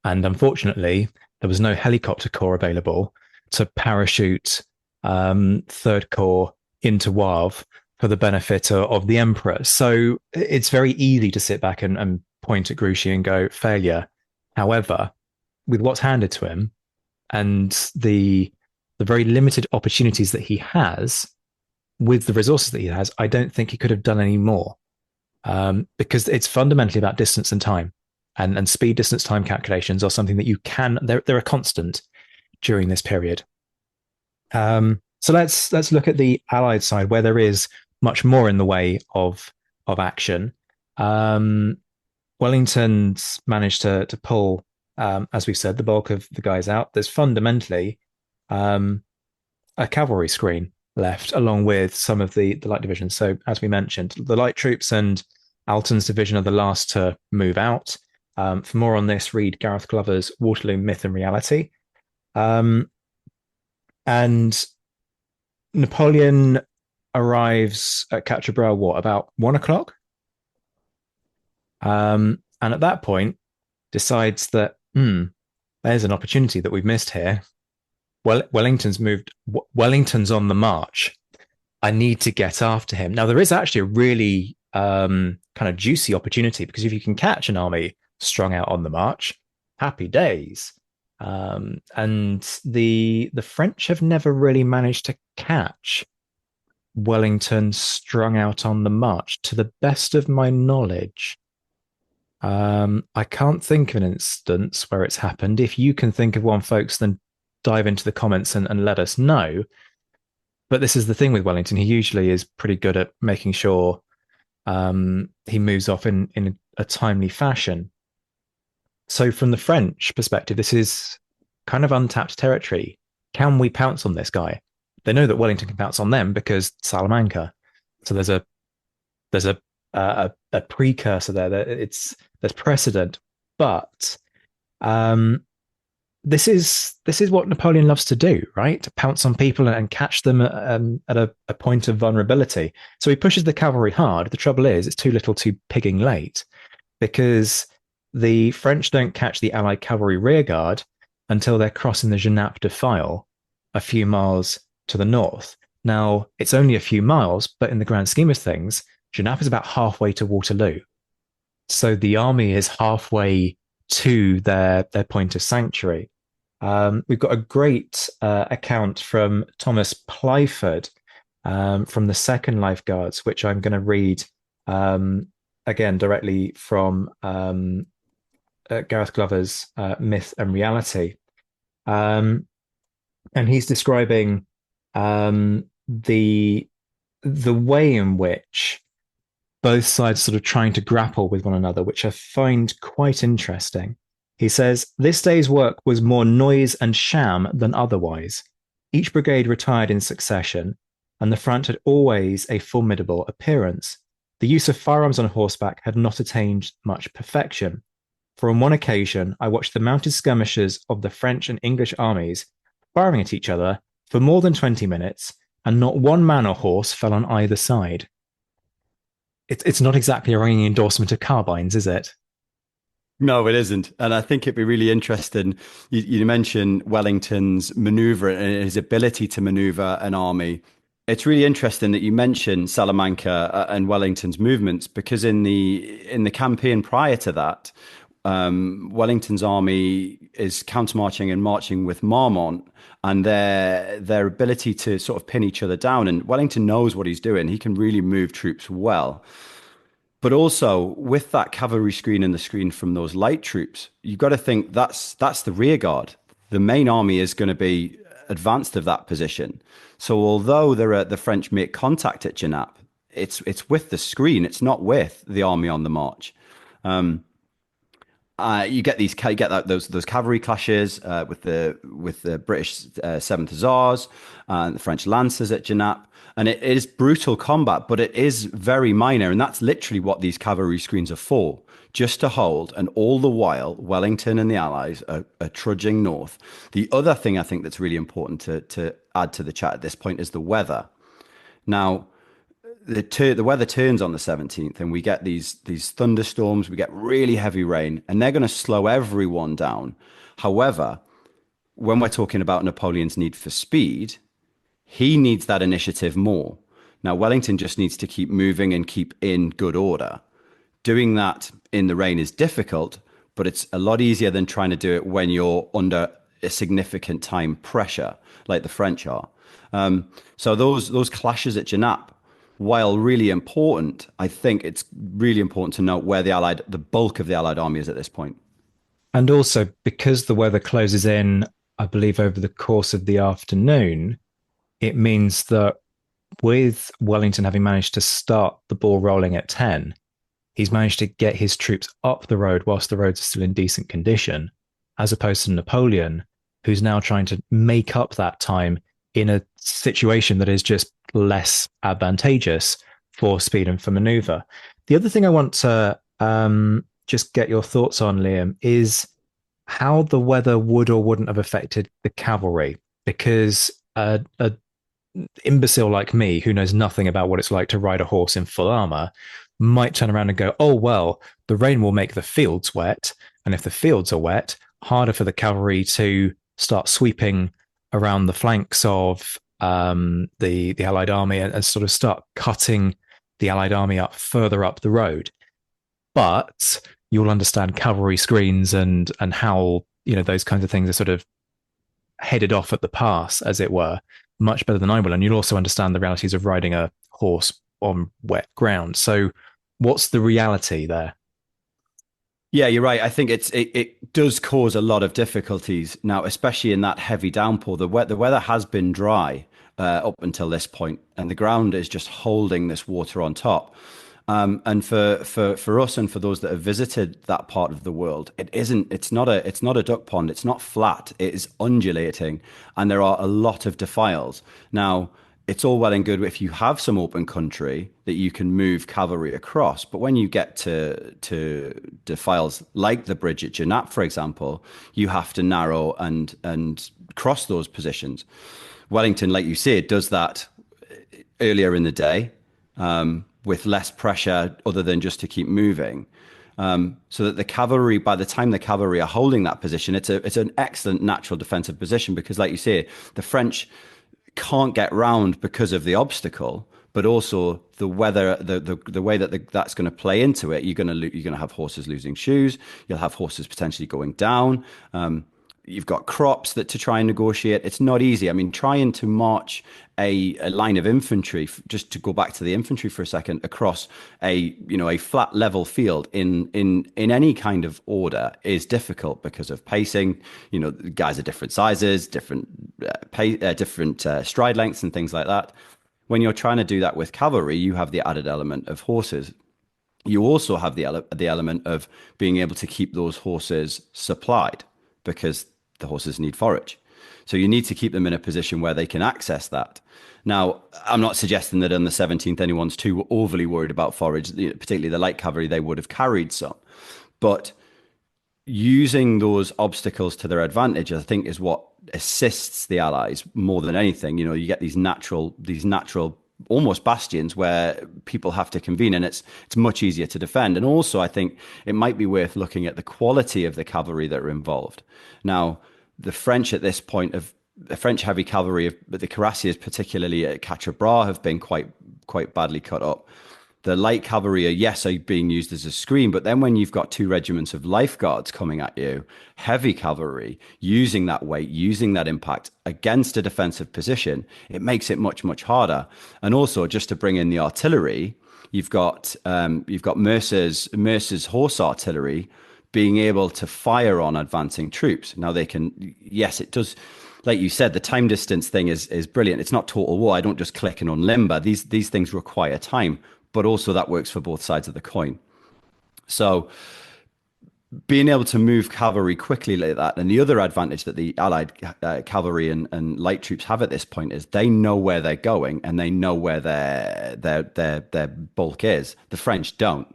And unfortunately, there was no helicopter corps available to parachute Third Corps into Wavre for the benefit of the Emperor. So it's very easy to sit back and point at Grouchy and go, failure. However, with what's handed to him and the very limited opportunities that he has with the resources that he has, I don't think he could have done any more because it's fundamentally about distance and time. And speed, distance, time calculations are something that they're a constant during this period. So let's look at the Allied side where there is much more in the way of action. Wellington's managed to pull, as we've said, the bulk of the guys out. There's fundamentally a cavalry screen left, along with some of the light divisions. So, as we mentioned, the light troops and Alton's division are the last to move out. For more on this, read Gareth Glover's Waterloo Myth and Reality. And Napoleon arrives at Quatre, what, about 1 o'clock? And at that point, decides that, there's an opportunity that we've missed here. Well, Wellington's on the march. I need to get after him. Now, there is actually a really kind of juicy opportunity because if you can catch an army strung out on the march, happy days. And the French have never really managed to catch Wellington strung out on the march, to the best of my knowledge. I can't think of an instance where it's happened. If you can think of one, folks, then dive into the comments and let us know. But this is the thing with Wellington. He usually is pretty good at making sure he moves off in a timely fashion. So from the French perspective, this is kind of untapped territory. Can we pounce on this guy? They know that Wellington can pounce on them because Salamanca. So there's a precursor there. There's precedent, but this is what Napoleon loves to do, right? To pounce on people and catch them at a point of vulnerability. So he pushes the cavalry hard. The trouble is, it's too little, too pigging late, because the French don't catch the Allied cavalry rearguard until they're crossing the Genappe defile a few miles to the north. Now, it's only a few miles, but in the grand scheme of things, Genappe is about halfway to Waterloo. So the army is halfway to their point of sanctuary. We've got a great account from Thomas Plyford from the Second Life Guards, which I'm going to read again directly from Gareth Glover's Myth and Reality. And he's describing the way in which both sides sort of trying to grapple with one another, which I find quite interesting. He says, this day's work was more noise and sham than otherwise. Each brigade retired in succession, and the front had always a formidable appearance. The use of firearms on horseback had not attained much perfection. For on one occasion, I watched the mounted skirmishers of the French and English armies firing at each other for more than 20 minutes, and not one man or horse fell on either side. It's not exactly a ringing endorsement of carbines, is it? No, it isn't. And I think it'd be really interesting. You mentioned Wellington's maneuver and his ability to maneuver an army. It's really interesting that you mention Salamanca and Wellington's movements because in the campaign prior to that, Wellington's army is countermarching and marching with Marmont, and their ability to sort of pin each other down. And Wellington knows what he's doing; he can really move troops well. But also with that cavalry screen and the screen from those light troops, you've got to think that's the rear guard. The main army is going to be advanced of that position. So although the French make contact at Genappe, it's with the screen. It's not with the army on the march. You get those cavalry clashes with the British Seventh Hussars and the French Lancers at Genappe, and it is brutal combat, but it is very minor, and that's literally what these cavalry screens are for, just to hold. And all the while, Wellington and the Allies are trudging north. The other thing I think that's really important to add to the chat at this point is the weather. Now, the weather turns on the 17th, and we get these thunderstorms, we get really heavy rain, and they're going to slow everyone down. However, when we're talking about Napoleon's need for speed, he needs that initiative more. Now, Wellington just needs to keep moving and keep in good order. Doing that in the rain is difficult, but it's a lot easier than trying to do it when you're under a significant time pressure, like the French are. So those clashes at Genappe, while really important, I think it's really important to note where the bulk of the Allied army is at this point. And also because the weather closes in, I believe, over the course of the afternoon, it means that with Wellington having managed to start the ball rolling at 10, he's managed to get his troops up the road whilst the roads are still in decent condition, as opposed to Napoleon, who's now trying to make up that time in a situation that is just less advantageous for speed and for maneuver. The other thing I want to just get your thoughts on, Liam, is how the weather would or wouldn't have affected the cavalry, because a imbecile like me, who knows nothing about what it's like to ride a horse in full armor, might turn around and go, oh, well, the rain will make the fields wet. And if the fields are wet, harder for the cavalry to start sweeping around the flanks of the Allied army and sort of start cutting the Allied army up further up the road. But you'll understand cavalry screens and how, those kinds of things are sort of headed off at the pass, as it were, much better than I will. And you'll also understand the realities of riding a horse on wet ground. So what's the reality there? Yeah, you're right. I think it does cause a lot of difficulties now, especially in that heavy downpour. The weather has been dry up until this point, and the ground is just holding this water on top. And for us and for those that have visited that part of the world, it's not a duck pond. It's not flat. It is undulating, and there are a lot of defiles. Now, it's all well and good if you have some open country that you can move cavalry across. But when you get to defiles like the bridge at Genappe, for example, you have to narrow and cross those positions. Wellington, like you said, does that earlier in the day with less pressure other than just to keep moving. So that the cavalry, by the time the cavalry are holding that position, it's an excellent natural defensive position because, like you say, the French can't get round because of the obstacle, but also the weather, the way that that's going to play into it. You're going to have horses losing shoes. You'll have horses potentially going down. You've got crops to try and negotiate. It's not easy. I mean, trying to march a line of infantry, just to go back to the infantry for a second, across a flat level field in any kind of order is difficult because of pacing. Guys are different sizes, different stride lengths and things like that. When you're trying to do that with cavalry, you have the added element of horses. You also have the element of being able to keep those horses supplied because the horses need forage. So you need to keep them in a position where they can access that. Now, I'm not suggesting that on the 17th anyone's too overly worried about forage, particularly the light cavalry, they would have carried some. But using those obstacles to their advantage, I think, is what assists the Allies more than anything. You get these natural almost bastions where people have to convene, and it's much easier to defend. And also, I think it might be worth looking at the quality of the cavalry that are involved. Now, the French at this point have the French heavy cavalry, but the cuirassiers, particularly at Quatre, have been quite badly cut up. The light cavalry are being used as a screen, but then when you've got two regiments of lifeguards coming at you, heavy cavalry using that weight, using that impact against a defensive position, it makes it much harder. And also, just to bring in the artillery, you've got Mercer's horse artillery being able to fire on advancing troops. Now they can, yes, it does. Like you said, the time distance thing is brilliant. It's not total war. I don't just click and unlimber. These things require time, but also that works for both sides of the coin. So being able to move cavalry quickly like that, and the other advantage that the Allied cavalry and light troops have at this point is they know where they're going and they know where their bulk is. The French don't.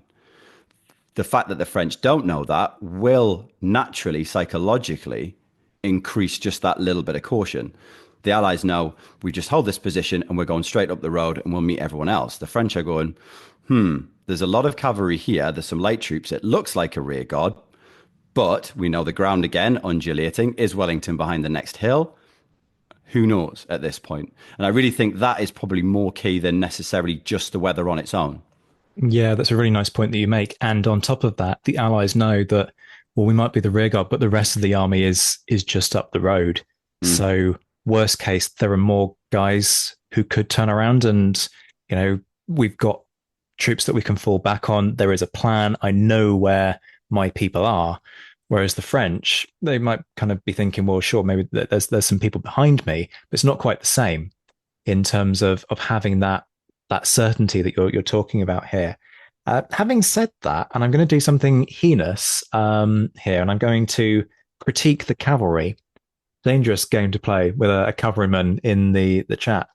The fact that the French don't know that will naturally, psychologically, increase just that little bit of caution. The Allies know we just hold this position and we're going straight up the road and we'll meet everyone else. The French are going, there's a lot of cavalry here. There's some light troops. It looks like a rear guard, but we know the ground again, undulating. Is Wellington behind the next hill? Who knows at this point? And I really think that is probably more key than necessarily just the weather on its own. Yeah, that's a really nice point that you make. And on top of that, the Allies know that, well, we might be the rear guard, but the rest of the army is just up the road. Mm. So worst case, there are more guys who could turn around, and we've got troops that we can fall back on. There is a plan. I know where my people are. Whereas the French, they might kind of be thinking, well, sure, maybe there's some people behind me, but it's not quite the same in terms of having that certainty that you're talking about here. Having said that, and I'm going to do something heinous here, and I'm going to critique the cavalry. Dangerous game to play with a cavalryman in the chat.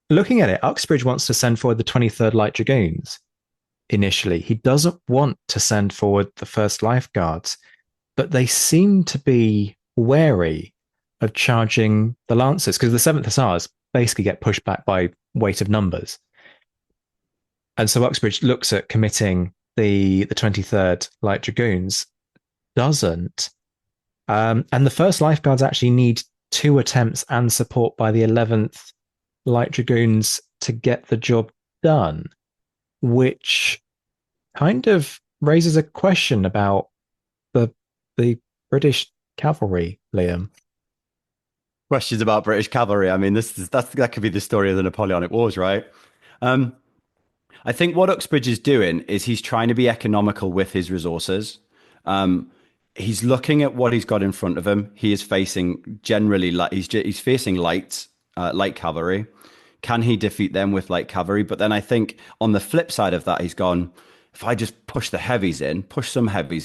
Looking at it, Uxbridge wants to send forward the 23rd Light Dragoons initially. He doesn't want to send forward the 1st Lifeguards, but they seem to be wary of charging the Lancers because the 7th Hussars basically get pushed back by weight of numbers. And so Uxbridge looks at committing the 23rd Light Dragoons, doesn't. And the 1st Lifeguards actually need 2 attempts and support by the 11th Light Dragoons to get the job done, which kind of raises a question about the British cavalry, Liam. Questions about British cavalry. I mean, that could be the story of the Napoleonic Wars, right? I think what Uxbridge is doing is he's trying to be economical with his resources. He's looking at what he's got in front of him. He is facing he's facing light cavalry. Can he defeat them with light cavalry? But then I think on the flip side of that, he's gone, if I just push some heavies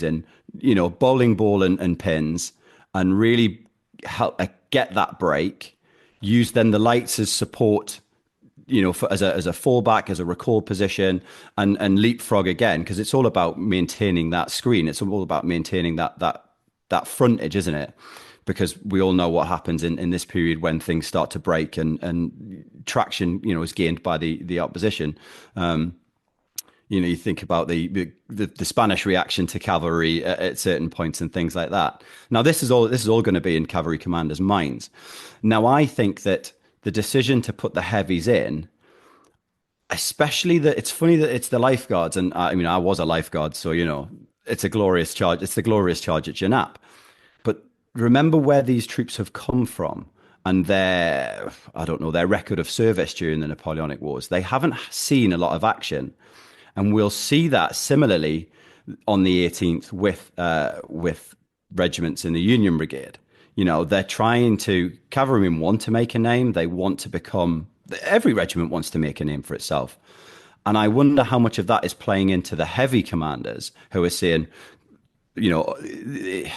in, bowling ball and pins, and really help get that break, use then the lights as support, as a fallback, as a recall position, and leapfrog again, because it's all about maintaining that screen. It's all about maintaining that frontage, isn't it? Because we all know what happens in this period when things start to break and traction, is gained by the opposition. You think about the Spanish reaction to cavalry at certain points and things like that. Now, this is all going to be in cavalry commanders' minds. Now, I think that the decision to put the heavies in, especially that it's funny that it's the lifeguards, and I was a lifeguard, so it's a glorious charge. It's the glorious charge at Genappe. But remember where these troops have come from and their record of service during the Napoleonic Wars. They haven't seen a lot of action. And we'll see that similarly on the 18th with regiments in the Union Brigade. They're cavalrymen want to make a name. They want to every regiment wants to make a name for itself. And I wonder how much of that is playing into the heavy commanders who are saying, we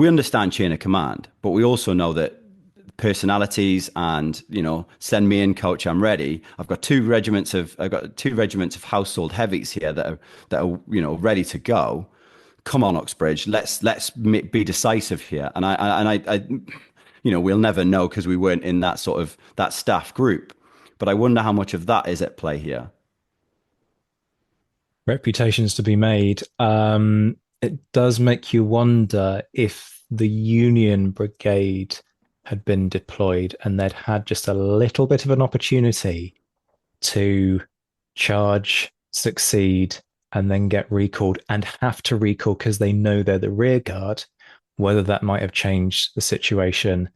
understand chain of command, but we also know that personalities and send me in, coach, I'm ready. I've got two regiments of household heavies here that are ready to go. Come on, Uxbridge, let's be decisive here. And I we'll never know because we weren't in that sort of that staff group, but I wonder how much of that is at play here. Reputations to be made. It does make you wonder if the Union Brigade had been deployed and they'd had just a little bit of an opportunity to charge, succeed, and then get recalled and have to recall because they know they're the rear guard, whether that might have changed the situation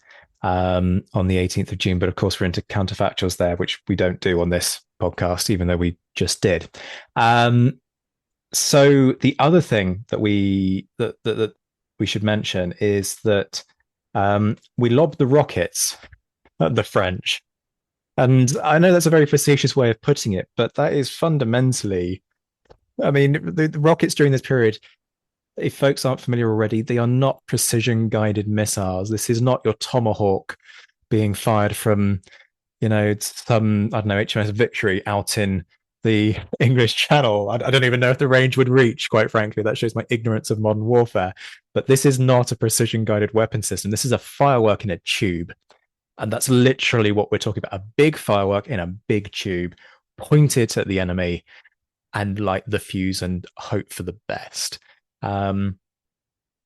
on the 18th of June. But of course, we're into counterfactuals there, which we don't do on this podcast, even though we just did. So the other thing that that we should mention is that we lobbed the rockets at the French. And I know that's a very facetious way of putting it, but that is fundamentally, I mean, the rockets during this period, if folks aren't familiar already, they are not precision guided missiles. This is not your Tomahawk being fired from, some, I don't know, HMS Victory out in the English Channel. I don't even know if the range would reach, quite frankly. That shows my ignorance of modern warfare. But this is not a precision guided weapon system. This is a firework in a tube. And that's literally what we're talking about, a big firework in a big tube, point it at the enemy and light the fuse and hope for the best. And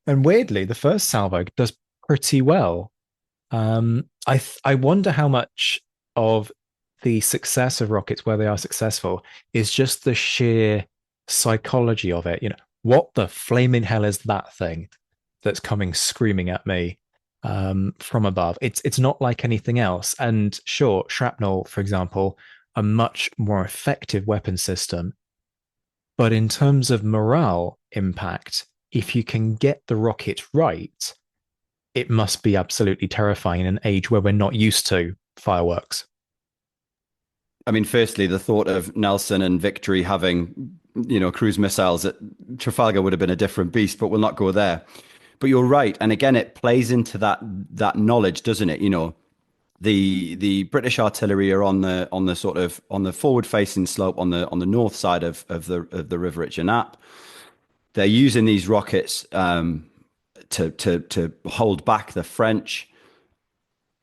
weirdly, the first salvo does pretty well. I wonder how much of the success of rockets, where they are successful, is just the sheer psychology of it. What the flaming hell is that thing that's coming screaming at me from above? It's not like anything else. And sure, shrapnel, for example, a much more effective weapon system. But in terms of morale impact, if you can get the rocket right, it must be absolutely terrifying in an age where we're not used to fireworks. I mean, firstly, the thought of Nelson and Victory having, cruise missiles at Trafalgar would have been a different beast, but we'll not go there. But you're right, and again, it plays into that knowledge, doesn't it? The British artillery are on the forward facing slope on the north side of the river at Genappe. They're using these rockets to hold back the French.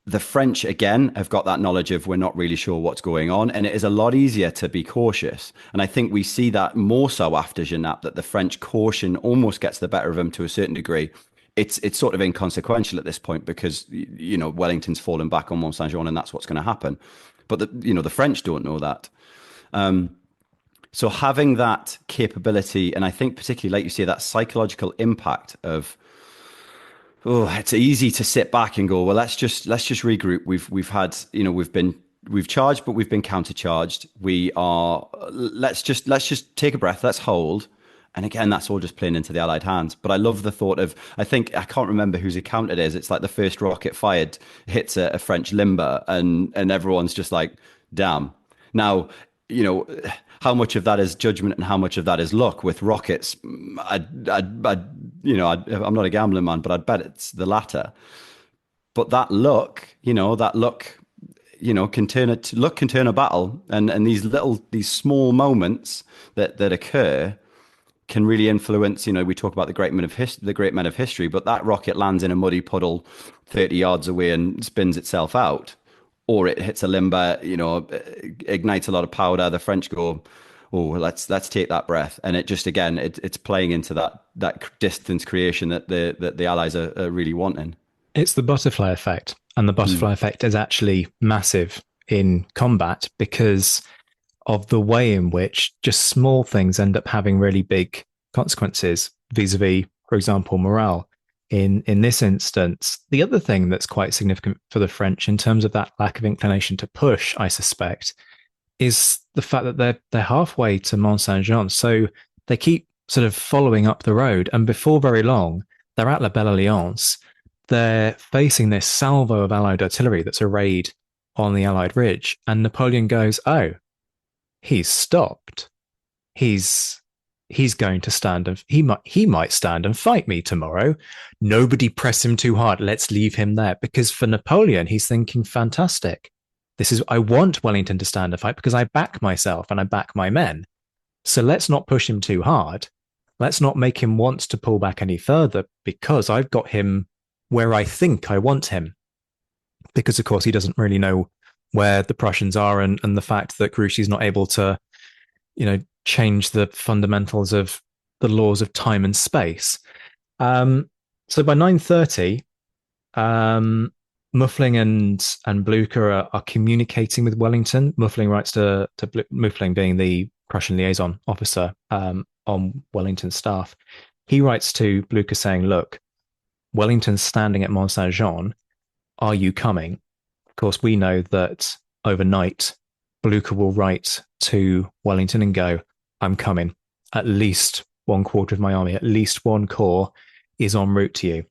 The French, again, have got that knowledge of we're not really sure what's going on, and it is a lot easier to be cautious. And I think we see that more so after Genappe, that the French caution almost gets the better of them to a certain degree. It's sort of inconsequential at this point because, Wellington's fallen back on Mont Saint Jean and that's what's going to happen. But, the French don't know that. So having that capability, and I think particularly, like you say, that psychological impact of, it's easy to sit back and go, well, let's just regroup. We've charged, but we've been countercharged. Let's just take a breath. Let's hold. And again, that's all just playing into the Allied hands. But I love the thought of, I can't remember whose account it is. It's like the first rocket fired hits a French limber and everyone's just like, damn. Now, how much of that is judgment and how much of that is luck with rockets? I'm not a gambling man, but I'd bet it's the latter. But that luck, can turn a battle, and these small moments that occur can really influence. We talk about the great men of history, but that rocket lands in a muddy puddle 30 yards away and spins itself out. Or it hits a limber, ignites a lot of powder. The French go, oh, let's take that breath, and it just again, it's playing into that distance creation that the Allies are really wanting. It's the butterfly effect, and the butterfly effect is actually massive in combat because of the way in which just small things end up having really big consequences vis-a-vis, for example, morale. In this instance, the other thing that's quite significant for the French in terms of that lack of inclination to push, I suspect, is the fact that they're halfway to Mont Saint Jean. So they keep sort of following up the road, and before very long, they're at La Belle Alliance. They're facing this salvo of Allied artillery that's arrayed on the Allied ridge, and Napoleon goes, "Oh, he's stopped. He's going to stand and he might stand and fight me tomorrow. Nobody press him too hard. Let's leave him there." Because for Napoleon, he's thinking, fantastic. I want Wellington to stand and fight because I back myself and I back my men. So let's not push him too hard. Let's not make him want to pull back any further because I've got him where I think I want him. Because of course he doesn't really know where the Prussians are and the fact that Grouchy's not able to, change the fundamentals of the laws of time and space. So by 9:30, Muffling and Blücher are communicating with Wellington. Muffling writes to Muffling, being the Prussian liaison officer on Wellington's staff. He writes to Blücher saying, "Look, Wellington's standing at Mont Saint Jean. Are you coming?" Of course, we know that overnight, Blücher will write to Wellington and go, "I'm coming. At least one quarter of my army, at least one corps is en route to you."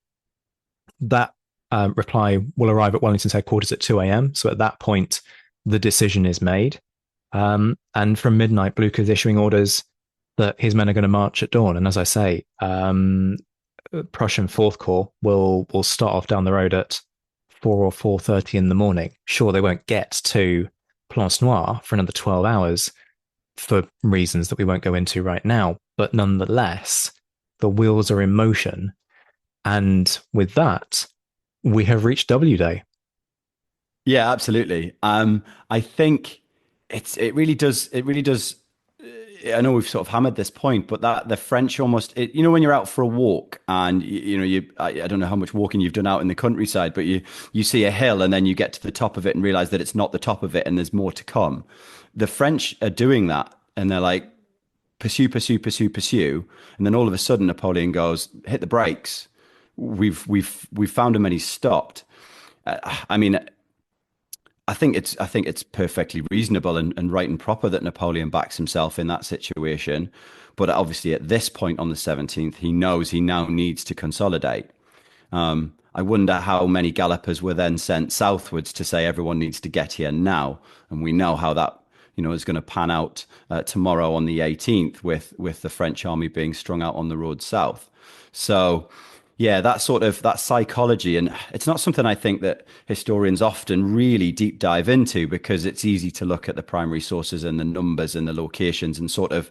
That reply will arrive at Wellington's headquarters at 2 a.m. So at that point, the decision is made. And from midnight, Blücher is issuing orders that his men are going to march at dawn. And as I say, Prussian Fourth Corps will start off down the road at 4 or 4:30 in the morning. Sure, they won't get to Place Noire for another 12 hours for reasons that we won't go into right now. But nonetheless, the wheels are in motion. And with that, we have reached W Day. Yeah, absolutely. I think it really does. It really does. I know we've sort of hammered this point, but that the French almost, when you're out for a walk and I don't know how much walking you've done out in the countryside, but you see a hill and then you get to the top of it and realize that it's not the top of it and there's more to come. The French are doing that, and they're like, pursue, pursue, pursue, pursue, and then all of a sudden Napoleon goes, hit the brakes. We've found him and he's stopped. I mean, I think it's perfectly reasonable and right and proper that Napoleon backs himself in that situation. But obviously, at this point on the 17th, he knows he now needs to consolidate. I wonder how many gallopers were then sent southwards to say everyone needs to get here now. And we know how that is going to pan out tomorrow on the 18th with the French army being strung out on the road south. So. Yeah, that psychology, and it's not something I think that historians often really deep dive into, because it's easy to look at the primary sources and the numbers and the locations and sort of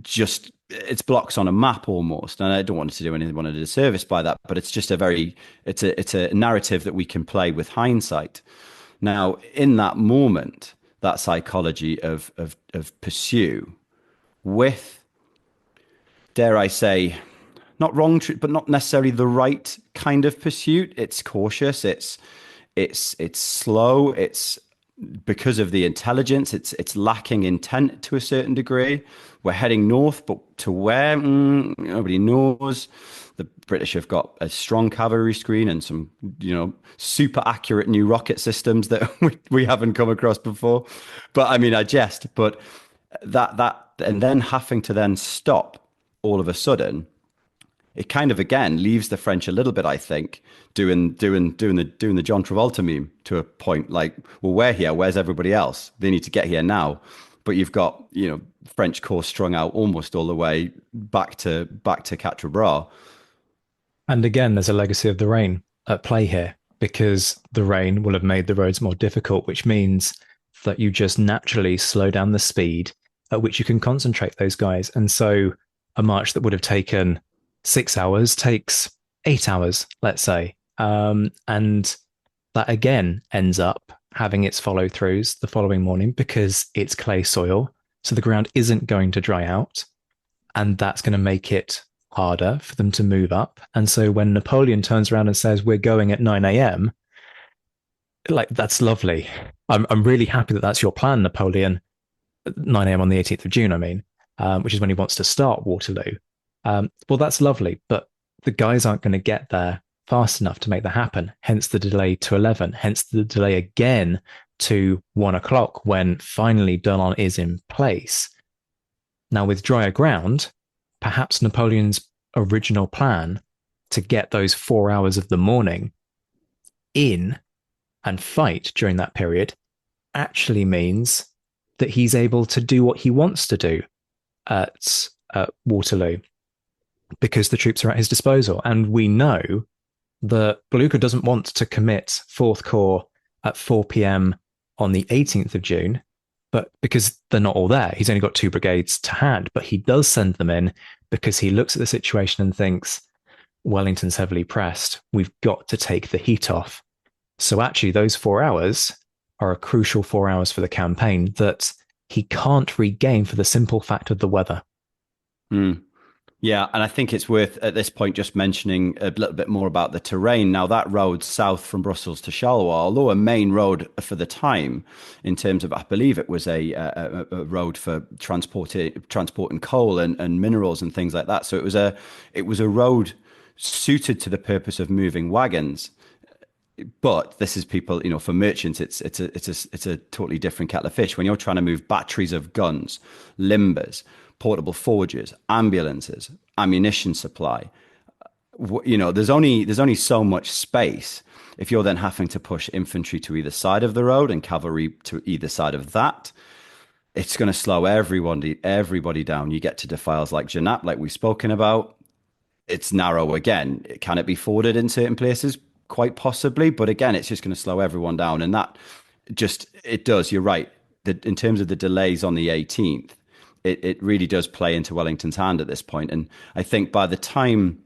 just, it's blocks on a map almost. And I don't want to do anyone a disservice by that, but it's just it's a narrative that we can play with hindsight. Now, in that moment, that psychology of pursue with, dare I say, not wrong, but not necessarily the right kind of pursuit. It's cautious. It's slow. It's because of the intelligence. It's lacking intent to a certain degree. We're heading north, but to where? Nobody knows. The British have got a strong cavalry screen and some, super accurate new rocket systems that we haven't come across before. But I mean, I jest. But that and then having to then stop all of a sudden, it kind of again leaves the French a little bit, I think, doing the John Travolta meme to a point. Like, well, we're here. Where's everybody else? They need to get here now. But you've got French corps strung out almost all the way back to Quatre. And again, there's a legacy of the rain at play here, because the rain will have made the roads more difficult, which means that you just naturally slow down the speed at which you can concentrate those guys. And so a march that would have taken 6 hours takes 8 hours, let's say. And that again ends up having its follow throughs the following morning, because it's clay soil. So the ground isn't going to dry out. And that's going to make it harder for them to move up. And so when Napoleon turns around and says, "We're going at 9 a.m., like, that's lovely. I'm really happy that that's your plan, Napoleon. 9 a.m. on the 18th of June, I mean, which is when he wants to start Waterloo. Well, that's lovely, but the guys aren't going to get there fast enough to make that happen. Hence the delay to 11, hence the delay again to 1 o'clock when finally Dolon is in place. Now, with drier ground, perhaps Napoleon's original plan to get those 4 hours of the morning in and fight during that period actually means that he's able to do what he wants to do at Waterloo, because the troops are at his disposal. And we know that Blücher doesn't want to commit Fourth Corps at 4 p.m. on the 18th of June, but because they're not all there, he's only got 2 brigades to hand, but he does send them in because he looks at the situation and thinks, Wellington's heavily pressed. We've got to take the heat off. So actually, those 4 hours are a crucial 4 hours for the campaign that he can't regain for the simple fact of the weather. Mm. Yeah, and I think it's worth at this point just mentioning a little bit more about the terrain. Now, that road south from Brussels to Charleroi, although a main road for the time, in terms of, I believe it was a road for transporting coal and minerals and things like that. So it was a road suited to the purpose of moving wagons. But this is people, for merchants, it's a totally different kettle of fish. When you're trying to move batteries of guns, limbers, portable forges, ambulances, ammunition supply, there's only so much space. If you're then having to push infantry to either side of the road and cavalry to either side of that, it's going to slow everybody down. You get to defiles like Genappe, like we've spoken about. It's narrow again. Can it be forded in certain places? Quite possibly, but again, it's just going to slow everyone down, and that just it does. You're right. In terms of the delays on the 18th, it really does play into Wellington's hand at this point. And I think by the time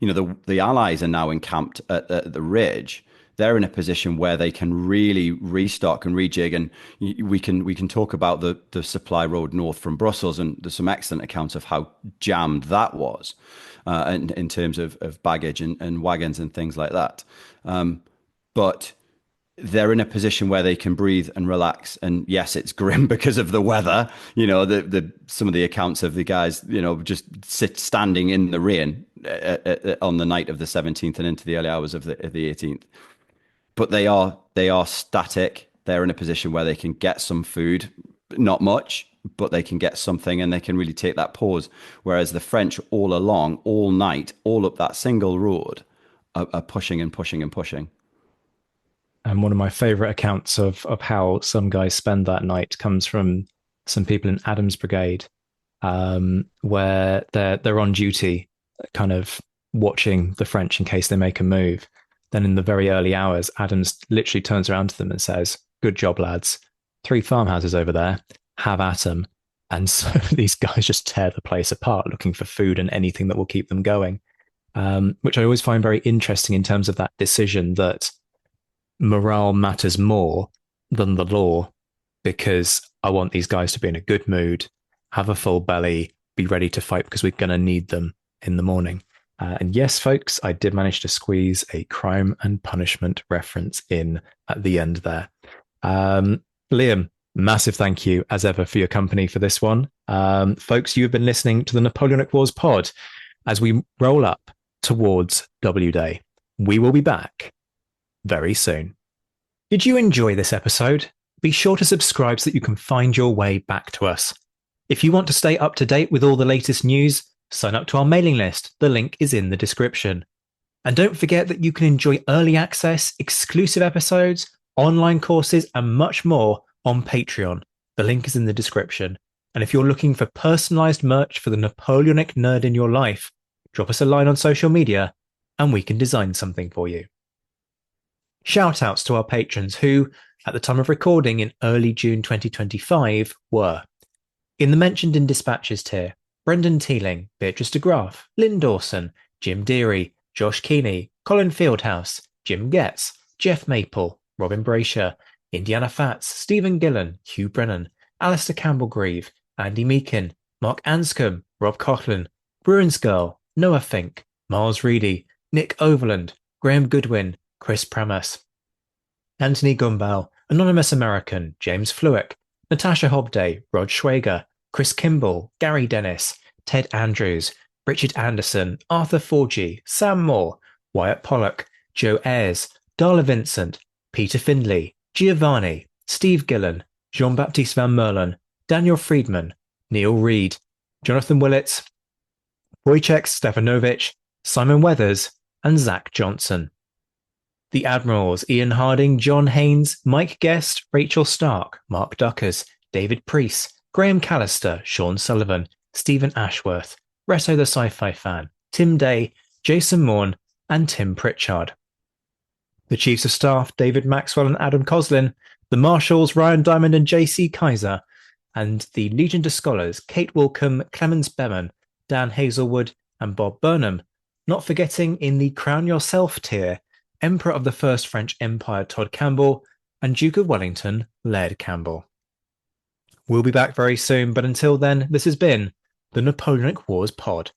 the Allies are now encamped at the ridge, they're in a position where they can really restock and rejig. And we can talk about the supply road north from Brussels, and there's some excellent accounts of how jammed that was, in terms of baggage and wagons and things like that. But they're in a position where they can breathe and relax. And yes, it's grim because of the weather. Some of the accounts of the guys, just standing in the rain on the night of the 17th and into the early hours of the 18th. But they are static. They're in a position where they can get some food, not much, but they can get something, and they can really take that pause. Whereas the French all along, all night, all up that single road are pushing and pushing and pushing. And one of my favorite accounts of how some guys spend that night comes from some people in Adams' brigade, where they're on duty, kind of watching the French in case they make a move. Then in the very early hours, Adams literally turns around to them and says, "Good job, lads. 3 farmhouses over there. Have at them." And so these guys just tear the place apart, looking for food and anything that will keep them going, which I always find very interesting in terms of that decision that morale matters more than the law, because I want these guys to be in a good mood, have a full belly, be ready to fight because we're going to need them in the morning. And yes, folks, I did manage to squeeze a Crime and Punishment reference in at the end there. Liam, massive thank you as ever for your company for this one. Folks, you've been listening to the Napoleonic Wars pod as we roll up towards W Day. We will be back very soon. Did you enjoy this episode? Be sure to subscribe so that you can find your way back to us. If you want to stay up to date with all the latest news, sign up to our mailing list. The link is in the description. And don't forget that you can enjoy early access, exclusive episodes, online courses, and much more on Patreon. The link is in the description. And if you're looking for personalized merch for the Napoleonic nerd in your life, drop us a line on social media and we can design something for you. Shout outs to our patrons who, at the time of recording in early June 2025, were in the mentioned in dispatches tier: Brendan Teeling, Beatrice de Graaf, Lynn Dawson, Jim Deary, Josh Keeney, Colin Fieldhouse, Jim Getz, Jeff Maple, Robin Brasher, Indiana Fats, Stephen Gillen, Hugh Brennan, Alistair Campbell-Grieve, Andy Meakin, Mark Anscombe, Rob Coughlin, Bruins Girl, Noah Fink, Miles Reedy, Nick Overland, Graham Goodwin, Chris Pramas, Anthony Gumbel, Anonymous American, James Fluick, Natasha Hobday, Rod Schwager, Chris Kimball, Gary Dennis, Ted Andrews, Richard Anderson, Arthur Forgy, Sam Moore, Wyatt Pollock, Joe Ayres, Darla Vincent, Peter Findlay, Giovanni, Steve Gillen, Jean-Baptiste Van Merlen, Daniel Friedman, Neil Reed, Jonathan Willits, Wojciech Stefanovic, Simon Weathers, and Zach Johnson. The Admirals: Ian Harding, John Haynes, Mike Guest, Rachel Stark, Mark Duckers, David Priest, Graham Callister, Sean Sullivan, Stephen Ashworth, Reto the Sci-Fi Fan, Tim Day, Jason Morn, and Tim Pritchard. The Chiefs of Staff: David Maxwell and Adam Coslin, the Marshals: Ryan Diamond and JC Kaiser, and the Legion of Scholars: Kate Wilcombe, Clemens Beman, Dan Hazelwood, and Bob Burnham. Not forgetting in the Crown Yourself tier, Emperor of the First French Empire Todd Campbell and Duke of Wellington Laird Campbell. We'll be back very soon, but until then, this has been the Napoleonic Wars pod.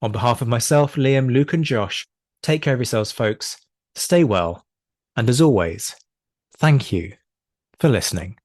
On behalf of myself, Liam, Luke, and Josh, take care of yourselves, folks. Stay well. And as always, thank you for listening.